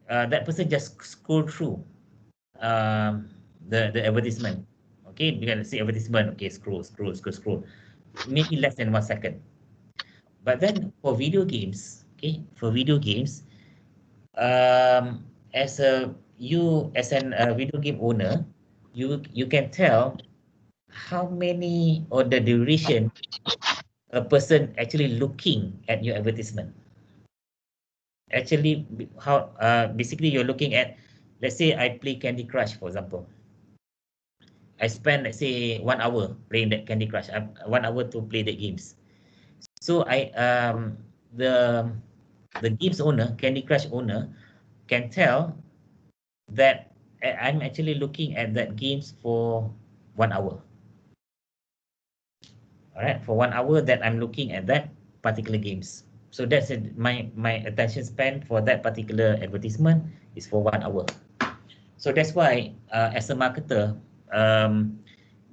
that person just scroll through um, the advertisement. Okay, because let's say advertisement, okay, scroll. Maybe less than 1 second. But then for video games, okay, as an video game owner, you can tell how many or the duration a person actually looking at your advertisement. Actually, how basically you're looking at, let's say I play Candy Crush, for example. I spend, let's say, 1 hour playing that Candy Crush. 1 hour to play the games. So the games owner, Candy Crush owner, can tell that I'm actually looking at that games for 1 hour. All right, for 1 hour that I'm looking at that particular games. So that's it. My attention span for that particular advertisement is for 1 hour. So that's why, as a marketer,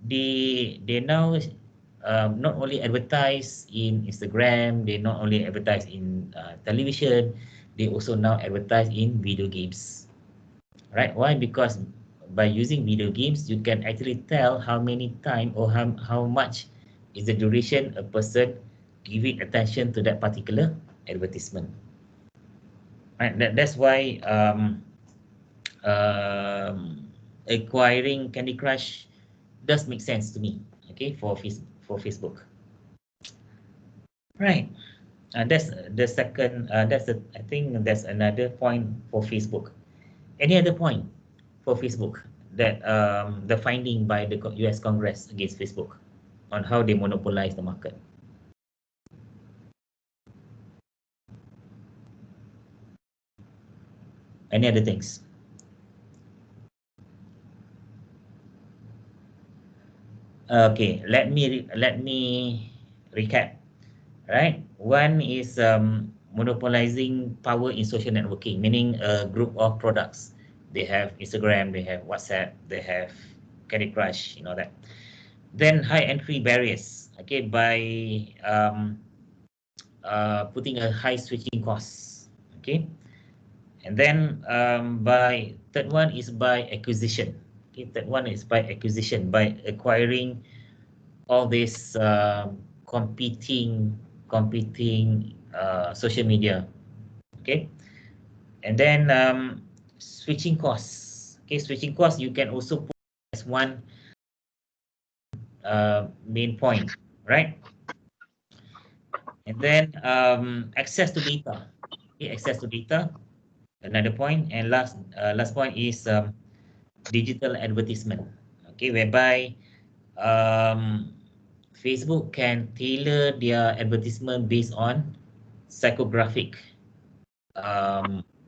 they now not only advertise in Instagram, they not only advertise in television, they also now advertise in video games. Right? Why? Because by using video games, you can actually tell how many time or how much is the duration a person giving attention to that particular advertisement. Right? That's why acquiring Candy Crush does make sense to me. Okay, for Facebook. Right. That's the second. I think that's another point for Facebook. Any other point for Facebook that the finding by the U.S. Congress against Facebook on how they monopolize the market? Any other things? Okay, let me recap. Right, one is monopolizing power in social networking, meaning a group of products. They have Instagram, they have WhatsApp, they have Candy Crush, you know that. Then high entry barriers, okay, by putting a high switching cost, okay. And then by third one is by acquisition. Okay, third one is by acquisition, by acquiring all these competing social media. Okay, And then switching costs. Okay, switching costs you can also put as one main point, right? And then access to data. Okay, access to data, another point. And last point is digital advertisement. Okay, whereby Facebook can tailor their advertisement based on psychographic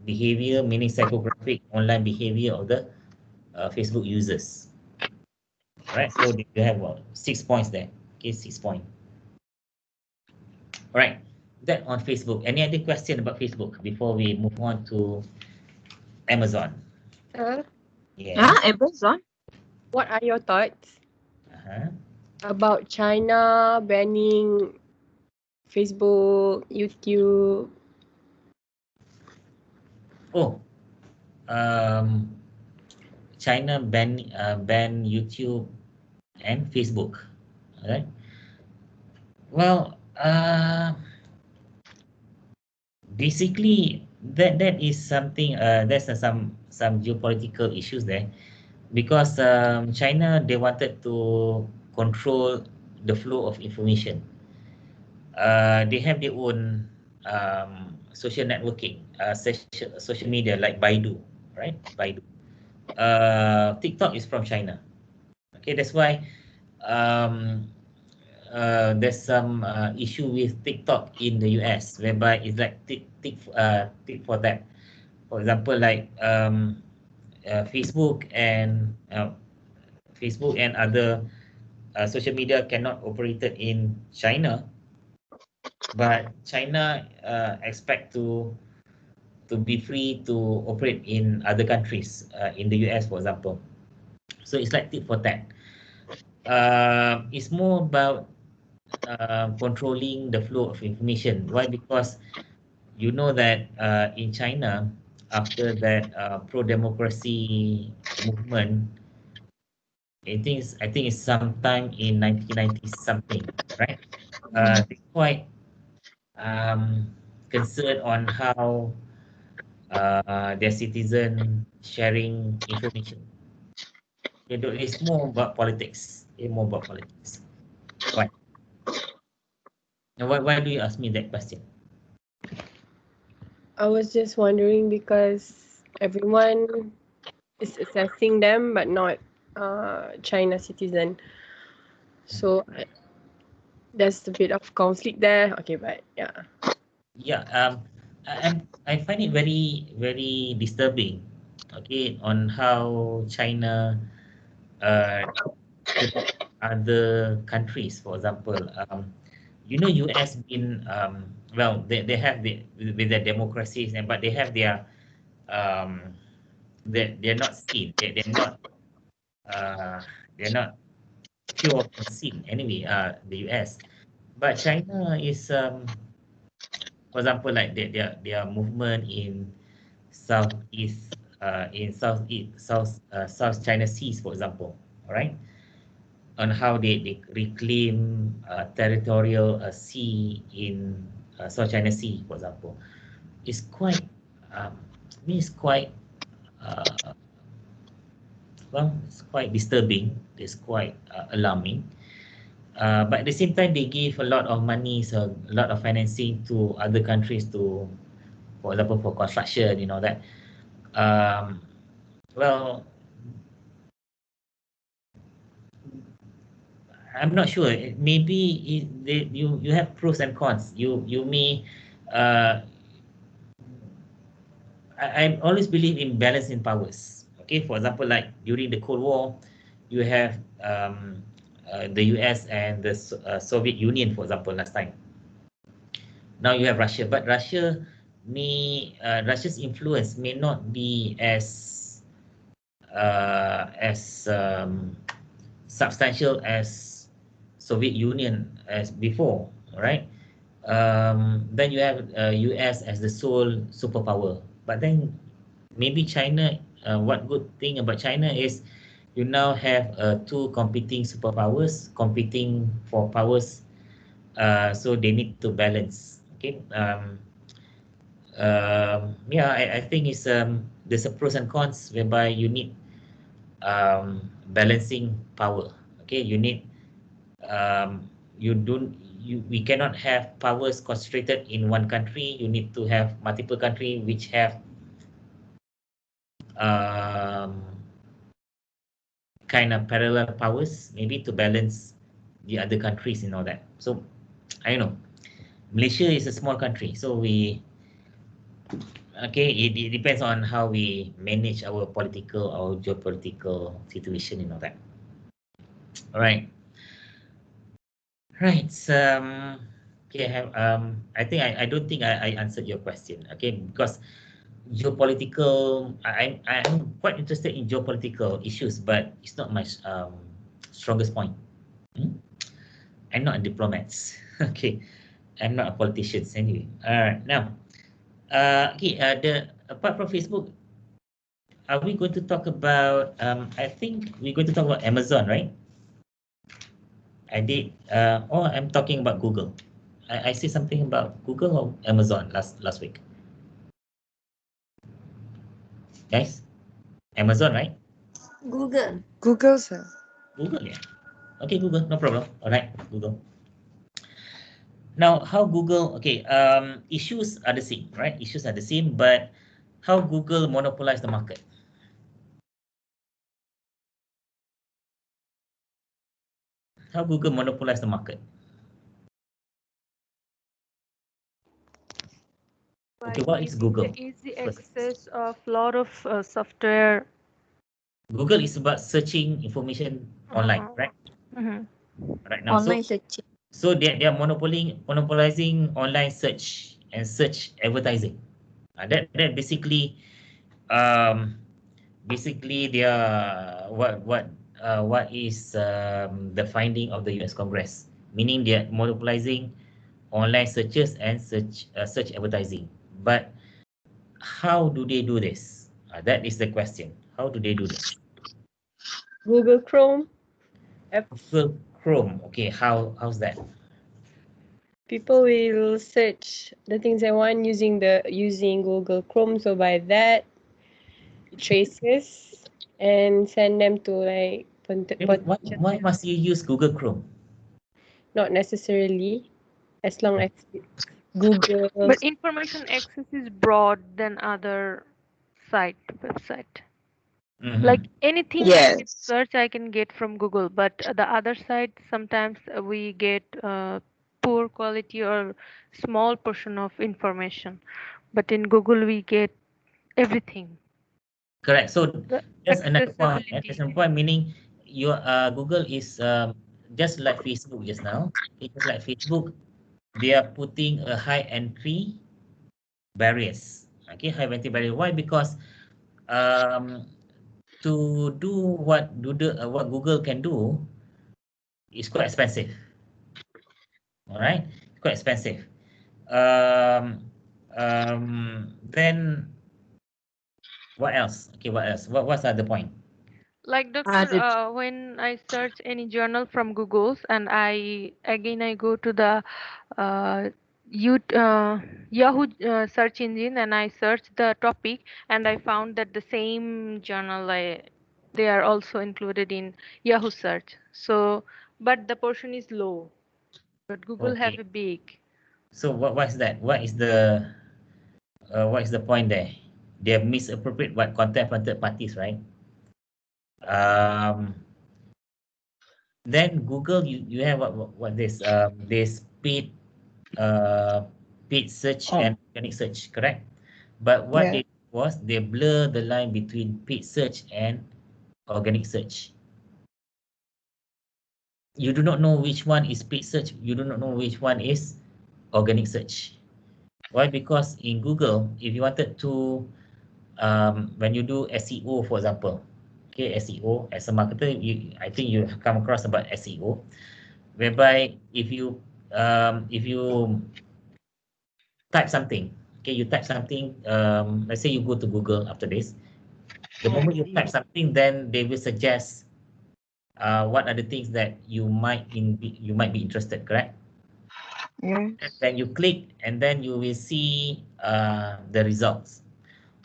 behavior, meaning psychographic online behavior of the Facebook users. All right, so you have 6 points there. Okay, 6 points. All right, that on Facebook. Any other question about Facebook before we move on to Amazon? Yeah. Amazon. What are your thoughts Uh-huh. about China banning Facebook, YouTube? Oh, China ban YouTube and Facebook. All right. Well, basically that is something. There's some geopolitical issues there, because China, they wanted to control the flow of information. They have their own social networking, social media like Baidu, right? Baidu. TikTok is from China. Okay, that's why um, there's some issue with TikTok in the US, whereby it's like tick for that. For example, like Facebook and other social media cannot operate in China, but China expect to be free to operate in other countries, in the US, for example. So it's like tit for tat. It's more about controlling the flow of information. Why? Because you know that in China, after that pro-democracy movement, I think it's sometime in 1990 something, right? They're quite concerned on how their citizen sharing information. It's more about politics. It's more about politics. Why? Now, why do you ask me that question? I was just wondering because everyone is assessing them, but not China citizen. So there's a bit of conflict there. Okay, but yeah. Yeah, I find it very, very disturbing. Okay, on how China treat other countries. For example, US been well, they have with their democracies, but they have their they're not seen. Uh, they're not pure from sin anyway. The US, but China is for example, like their movement in southeast in South China Seas, for example, all right, on how they reclaim territorial sea in South China Sea, for example, is quite I mean, it's quite uh, well, it's quite disturbing. It's quite alarming. But at the same time, they give a lot of money, so a lot of financing to other countries to, for example, for construction, that. Um, well, I'm not sure. Maybe you have pros and cons. You may. Uh, I always believe in balance in powers. Okay, for example, like during the Cold War, you have the US and the Soviet Union, for example, last time. Now you have Russia, but Russia's influence may not be as substantial as Soviet Union as before, right? Then you have US as the sole superpower. But then maybe China, what good thing about China is you now have two competing superpowers competing for powers, so they need to balance. Okay, Yeah, I think it's there's a pros and cons whereby you need balancing power. Okay, you need you don't you we cannot have powers concentrated in one country. You need to have multiple country which have um, kind of parallel powers, maybe to balance the other countries and all that. So I don't know. Malaysia is a small country, so we okay. It depends on how we manage our political or geopolitical situation and all that. All right. Right. Okay. I think I don't think I answered your question. Okay, because geopolitical. I'm quite interested in geopolitical issues, but it's not my strongest point. Hmm? I'm not a diplomat. Okay, I'm not a politician anyway. All right. Now, okay. The apart from Facebook, are we going to talk about? I think we're going to talk about Amazon, right? I did. Oh, I'm talking about Google. I see something about Google or Amazon last week. Guys, Amazon, right? Google. Google, sir. Google, yeah. Okay, Google, no problem. All right, Google. Now, how Google? Okay, issues are the same, right? Issues are the same, but how Google monopolize the market? How Google monopolize the market? By Okay, what is giving the Google? easy First, access of lot of software. Google is about searching information online, right? Mhm. Right now, Online searching. so they are monopolizing online search and search advertising. That um, basically they are what is the finding of the U.S. Congress, meaning they are monopolizing online searches and search advertising. But how do they do this? That is the question. How do they do this? Google Chrome apps. Google Chrome. Okay, how's that? People will search the things they want using Google Chrome. So by that, it traces and send them to like potential. Why must you use Google Chrome? Not necessarily, as long as it's Google. But information access is broad than other website. Like Mm-hmm. anything I can Yes. search, I can get from Google. But the other side, sometimes we get poor quality or small portion of information. But in Google, we get everything. Correct. So The that's another point. That's accessibility. another point, meaning your Google is just like Facebook just now. It's just like Facebook. They are putting a high entry barriers. Okay, high entry barrier. Why? Because um, to do what Google can do is quite expensive. All right, quite expensive. Then what else? Okay, what else? What's the other point? Like Uh, doctor, the, when I search any journal from Google's and I go to the uh, Yahoo search engine and I search the topic and I found that the same journal they are also included in Yahoo search. So, but the portion is low, but Google have Okay. a big. So what's that? What is the point there? They have misappropriate what content from third parties, right? Um, then Google, you have what this paid search and organic search, correct? But what Yeah. they was they blur the line between paid search and organic search. You do not know which one is paid search. You do not know which one is organic search. Why? Because in Google, if you wanted to when you do SEO, for example, okay, SEO as a marketer, I think you have come across about SEO, whereby if you type something, okay, you type something, let's say you go to Google after this, the moment you type something, then they will suggest what are the things that you might be interested, correct? Yes. Then you click, and then you will see the results.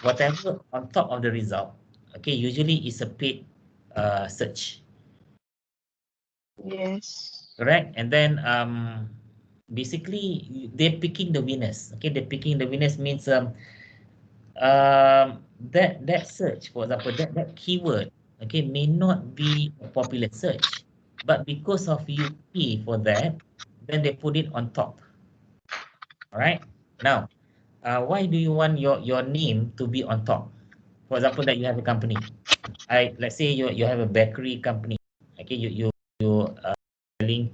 Whatever on top of the result, okay, usually is a paid search, Yes. correct? And then basically they're picking the winners. Okay, they're picking the winners means that search, for example, that keyword, okay, may not be a popular search, but because of you pay for that, then they put it on top. All right. Now, why do you want your name to be on top? For example, that you have a company. Let's say you have a bakery company. Okay, you selling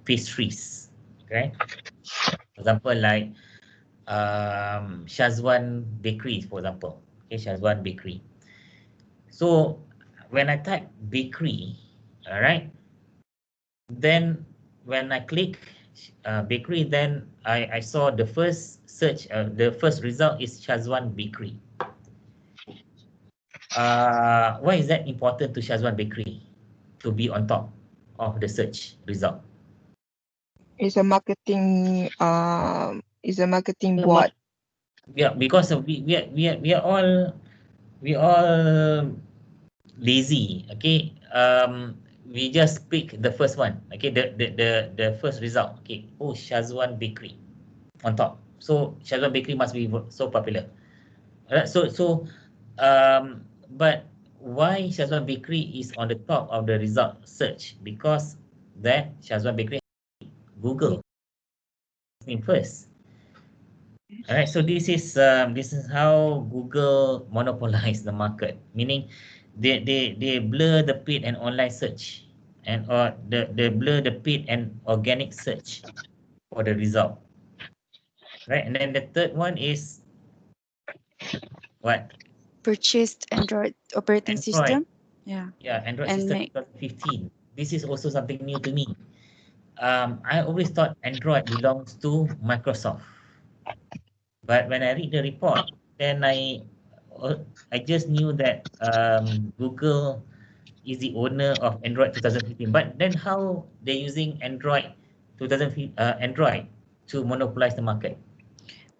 pastries. Okay. For example, like Shazwan Bakery, for example. Okay, Shazwan Bakery. So when I type bakery, all right, then when I click bakery, then I saw the first search, the first result is Shazwan Bakery. Why is that important to Shazwan Bakery to be on top of the search result? It's a marketing board. Yeah, because of we are all lazy. Okay, we just pick the first one. Okay, the first result. Okay, oh, Shazwan Bakery on top. So Shazwan Bakery must be so popular. Alright, but why Shazwan Bakery is on the top of the result search? Because that Shazwan Bakery Google name first. All right, so this is how Google monopolize the market, meaning they blur the paid and online search, and or they blur the paid and organic search for the result, right? And then the third one is what? Purchased Android operating Android. system. Yeah. Yeah, Android And system make 2015. This is also something new to me. I always thought Android belongs to Microsoft. But when I read the report, then I just knew that Google is the owner of Android 2015. But then how they're using Android 2015 Android to monopolize the market?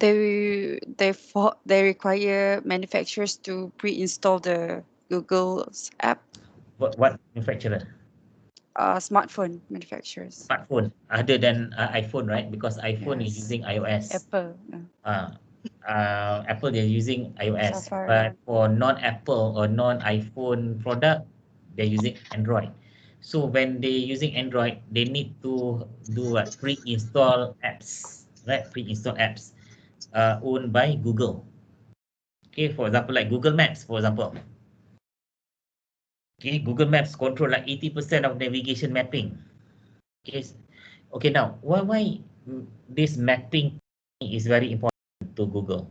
they require manufacturers to pre-install the Google's app. What manufacturer? Smartphone manufacturers. Smartphone other than iPhone, right? Because iPhone is Yes. using iOS. Apple. Uh, Apple they're using iOS, Safari. but for non-Apple or non-iPhone product, they're using Android. So when they're using Android, they need to do what? Pre-install apps, right? Pre-install apps owned by Google. Okay, for example, like Google Maps, for example. Okay, Google Maps control like 80% of navigation mapping. Okay, okay. Now, why this mapping is very important to Google?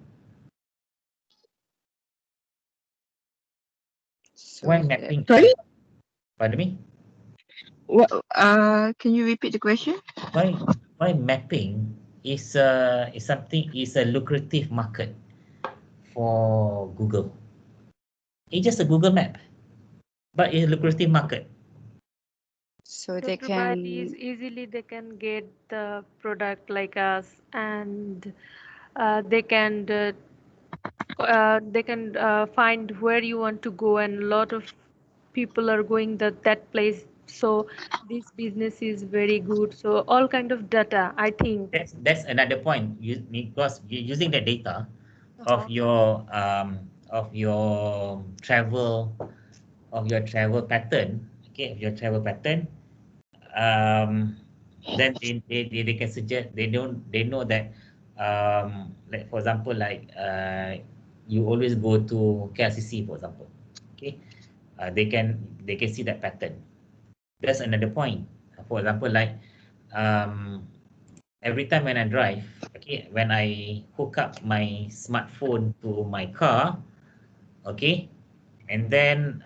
So Why mapping? Sorry? Pardon me? What? Can you repeat the question? Why mapping is something is a lucrative market for Google. It's just a Google map, but it's a lucrative market. so So they to buy can these easily, they can get the product like us, and they can find where you want to go, and a lot of people are going that place. So this business is very good. So all kind of data, I think. That's another point. Because you're using the data Uh-huh. of your travel pattern. Okay, of your travel pattern. Um, then they can suggest they know that like for example like you always go to KLCC, for example. Okay, they can see that pattern. That's another point. For example, like um, every time when I drive, okay, when I hook up my smartphone to my car, okay, and then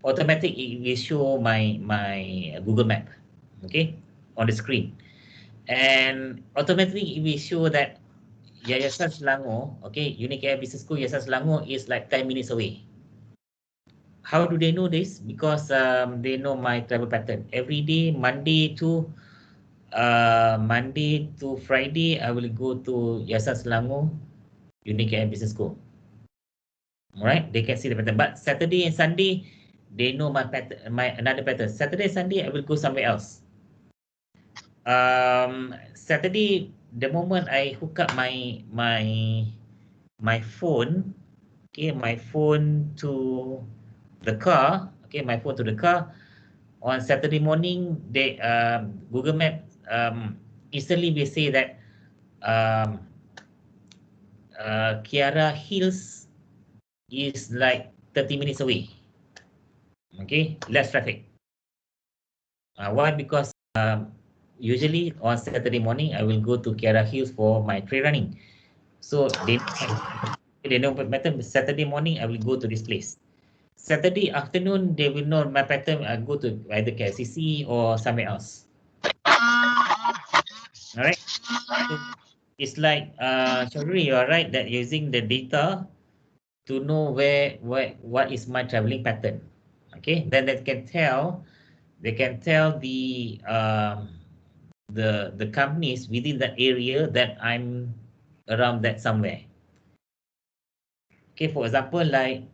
automatic it will show my Google Map, okay, on the screen, and automatically it will show that Yayasan Selangor, okay, Unique Air Business School Yayasan Selangor is like 10 minutes away. How do they know this? Because they know my travel pattern. Every day, Monday to Monday to Friday, I will go to Yayasan Selangor Unique and Business School. Alright, they can see the pattern. But Saturday and Sunday, they know my pattern, another pattern. Saturday, Sunday, I will go somewhere else. Saturday, the moment I hook up my phone, okay, my phone to the car, okay, my phone to the car. On Saturday morning, they Google Map instantly will say that Kiara Hills is like 30 minutes away. Okay, less traffic. Why? Because usually on Saturday morning, I will go to Kiara Hills for my trail running. So they know my pattern. Saturday morning, I will go to this place. Saturday afternoon, they will know my pattern. I go to either KLCC or somewhere else. All right. So it's like Chaudhry, you are right that using the data to know what is my traveling pattern. Okay, then they can tell the companies within that area that I'm around that somewhere. Okay, for example, like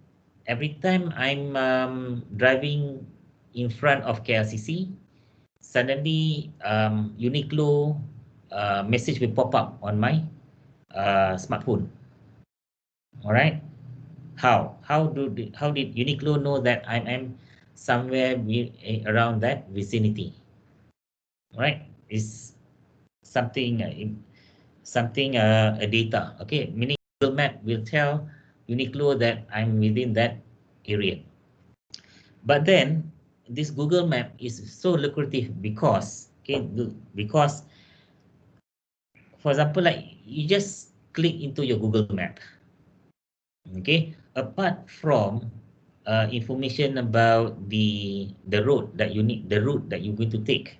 every time I'm driving in front of KLCC, suddenly Uniqlo message will pop up on my smartphone. All right. How did Uniqlo know that I'm somewhere around that vicinity? Right? It's something a data. Okay, meaning Google Map will tell Uniqlo that I'm within that area. But then this Google Map is so lucrative because for example, like you just click into your Google Map. Okay, apart from information about the road that you need, the route that you're going to take,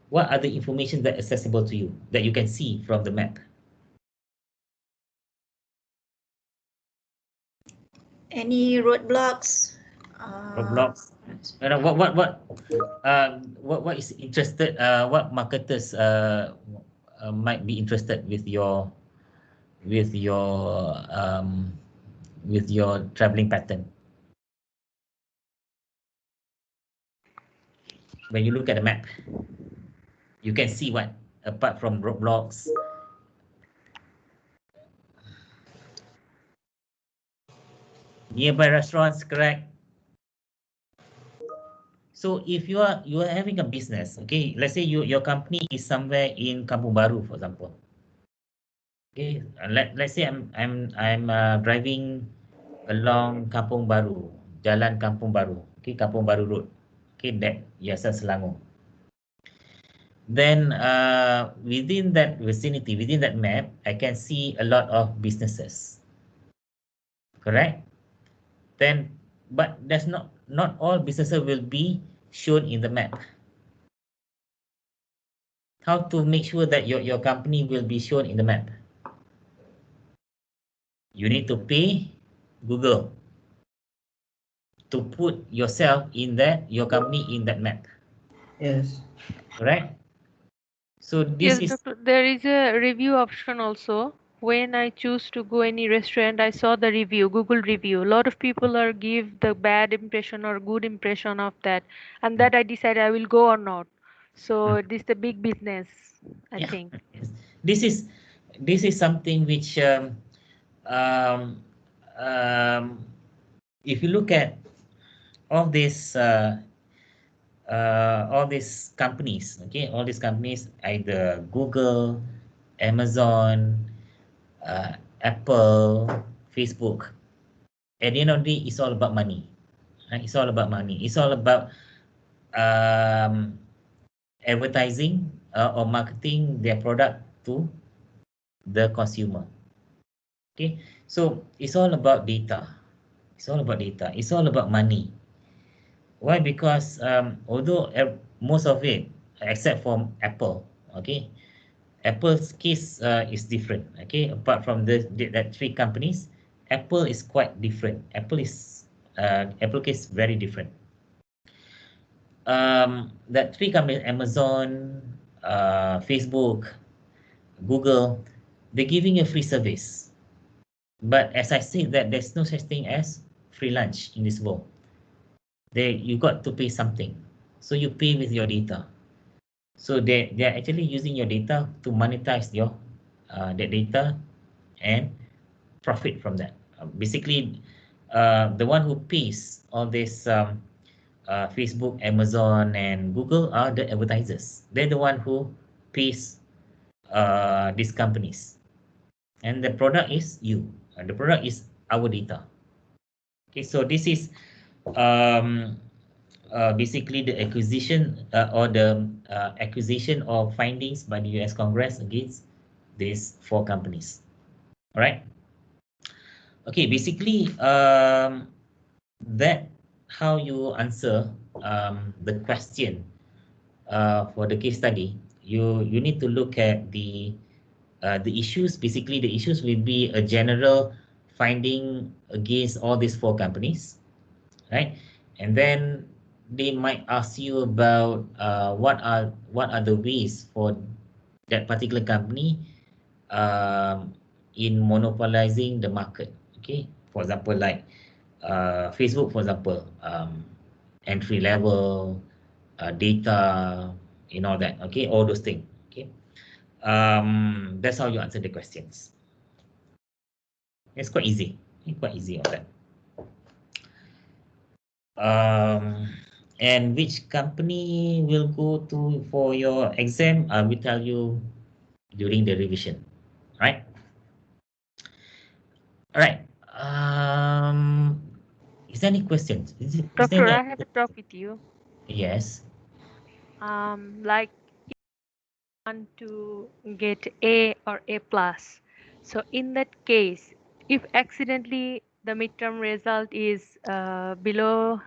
what are the information that accessible to you that you can see from the map? Any roadblocks? Roadblocks. What is interested? What marketers might be interested with your um, with your traveling pattern? When you look at the map, you can see what apart from roadblocks. Nearby restaurants, correct? So if you are having a business, okay, let's say your company is somewhere in Kampung Baru, for example. Okay, let's say I'm driving along Kampung Baru, Jalan Kampung Baru, okay, Kampung Baru Road, okay, that Yayasan Selangor. Then within that vicinity, within that map, I can see a lot of businesses. Correct? Then, but that's not all businesses will be shown in the map. How to make sure that your company will be shown in the map? You need to pay Google to put yourself in your company in that map. Yes. Correct? So this Yes, is doctor, there is a review option also. When I choose to go any restaurant, I saw the review, Google review. A lot of people are give the bad impression or good impression of that, and that I decide I will go or not. So this is the big business, I yeah. think. This is something which um, um, if you look at all these companies, okay, all these companies, either Google, Amazon, Apple, Facebook. At the end of the day, it's all about money. Right? It's all about money. It's all about um, advertising or marketing their product to the consumer. Okay, so it's all about data. It's all about data. It's all about money. Why? Because although most of it, except for Apple, okay, Apple's case is different. Okay, apart from that three companies, Apple is quite different. Apple case very different. That three companies, Amazon, Facebook, Google, they're giving a free service. But as I said, that there's no such thing as free lunch in this world. You got to pay something. So you pay with your data. So they're actually using your data to monetize your that data and profit from that. Basically, the one who pays all this Facebook, Amazon, and Google are the advertisers. They're the one who pays these companies, and the product is you. The product is our data. Okay, so this is um, basically the acquisition or the acquisition of findings by the U.S. Congress against these four companies. All right. Okay, basically, that how you answer the question for the case study. You need to look at the issues. Basically, the issues will be a general finding against all these four companies, right? And then they might ask you about what are the ways for that particular company in monopolizing the market. Okay, for example, like Facebook, for example, entry level, data, all that. Okay, all those things. Okay, that's how you answer the questions. It's quite easy. Quite easy on that. And which company will go to for your exam? I will tell you during the revision. Right? All right. Is there any questions? Is there Doctor, any? I have a talk with you. Yes. Like want to get A or A plus. So in that case, if accidentally the midterm result is below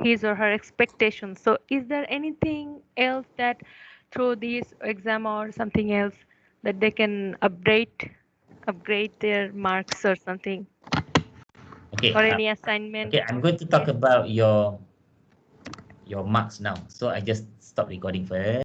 his or her expectations, so is there anything else that through this exam or something else that they can upgrade their marks or something, Okay. or any assignment? Okay. I'm going to talk about your marks now. So I just stop recording first.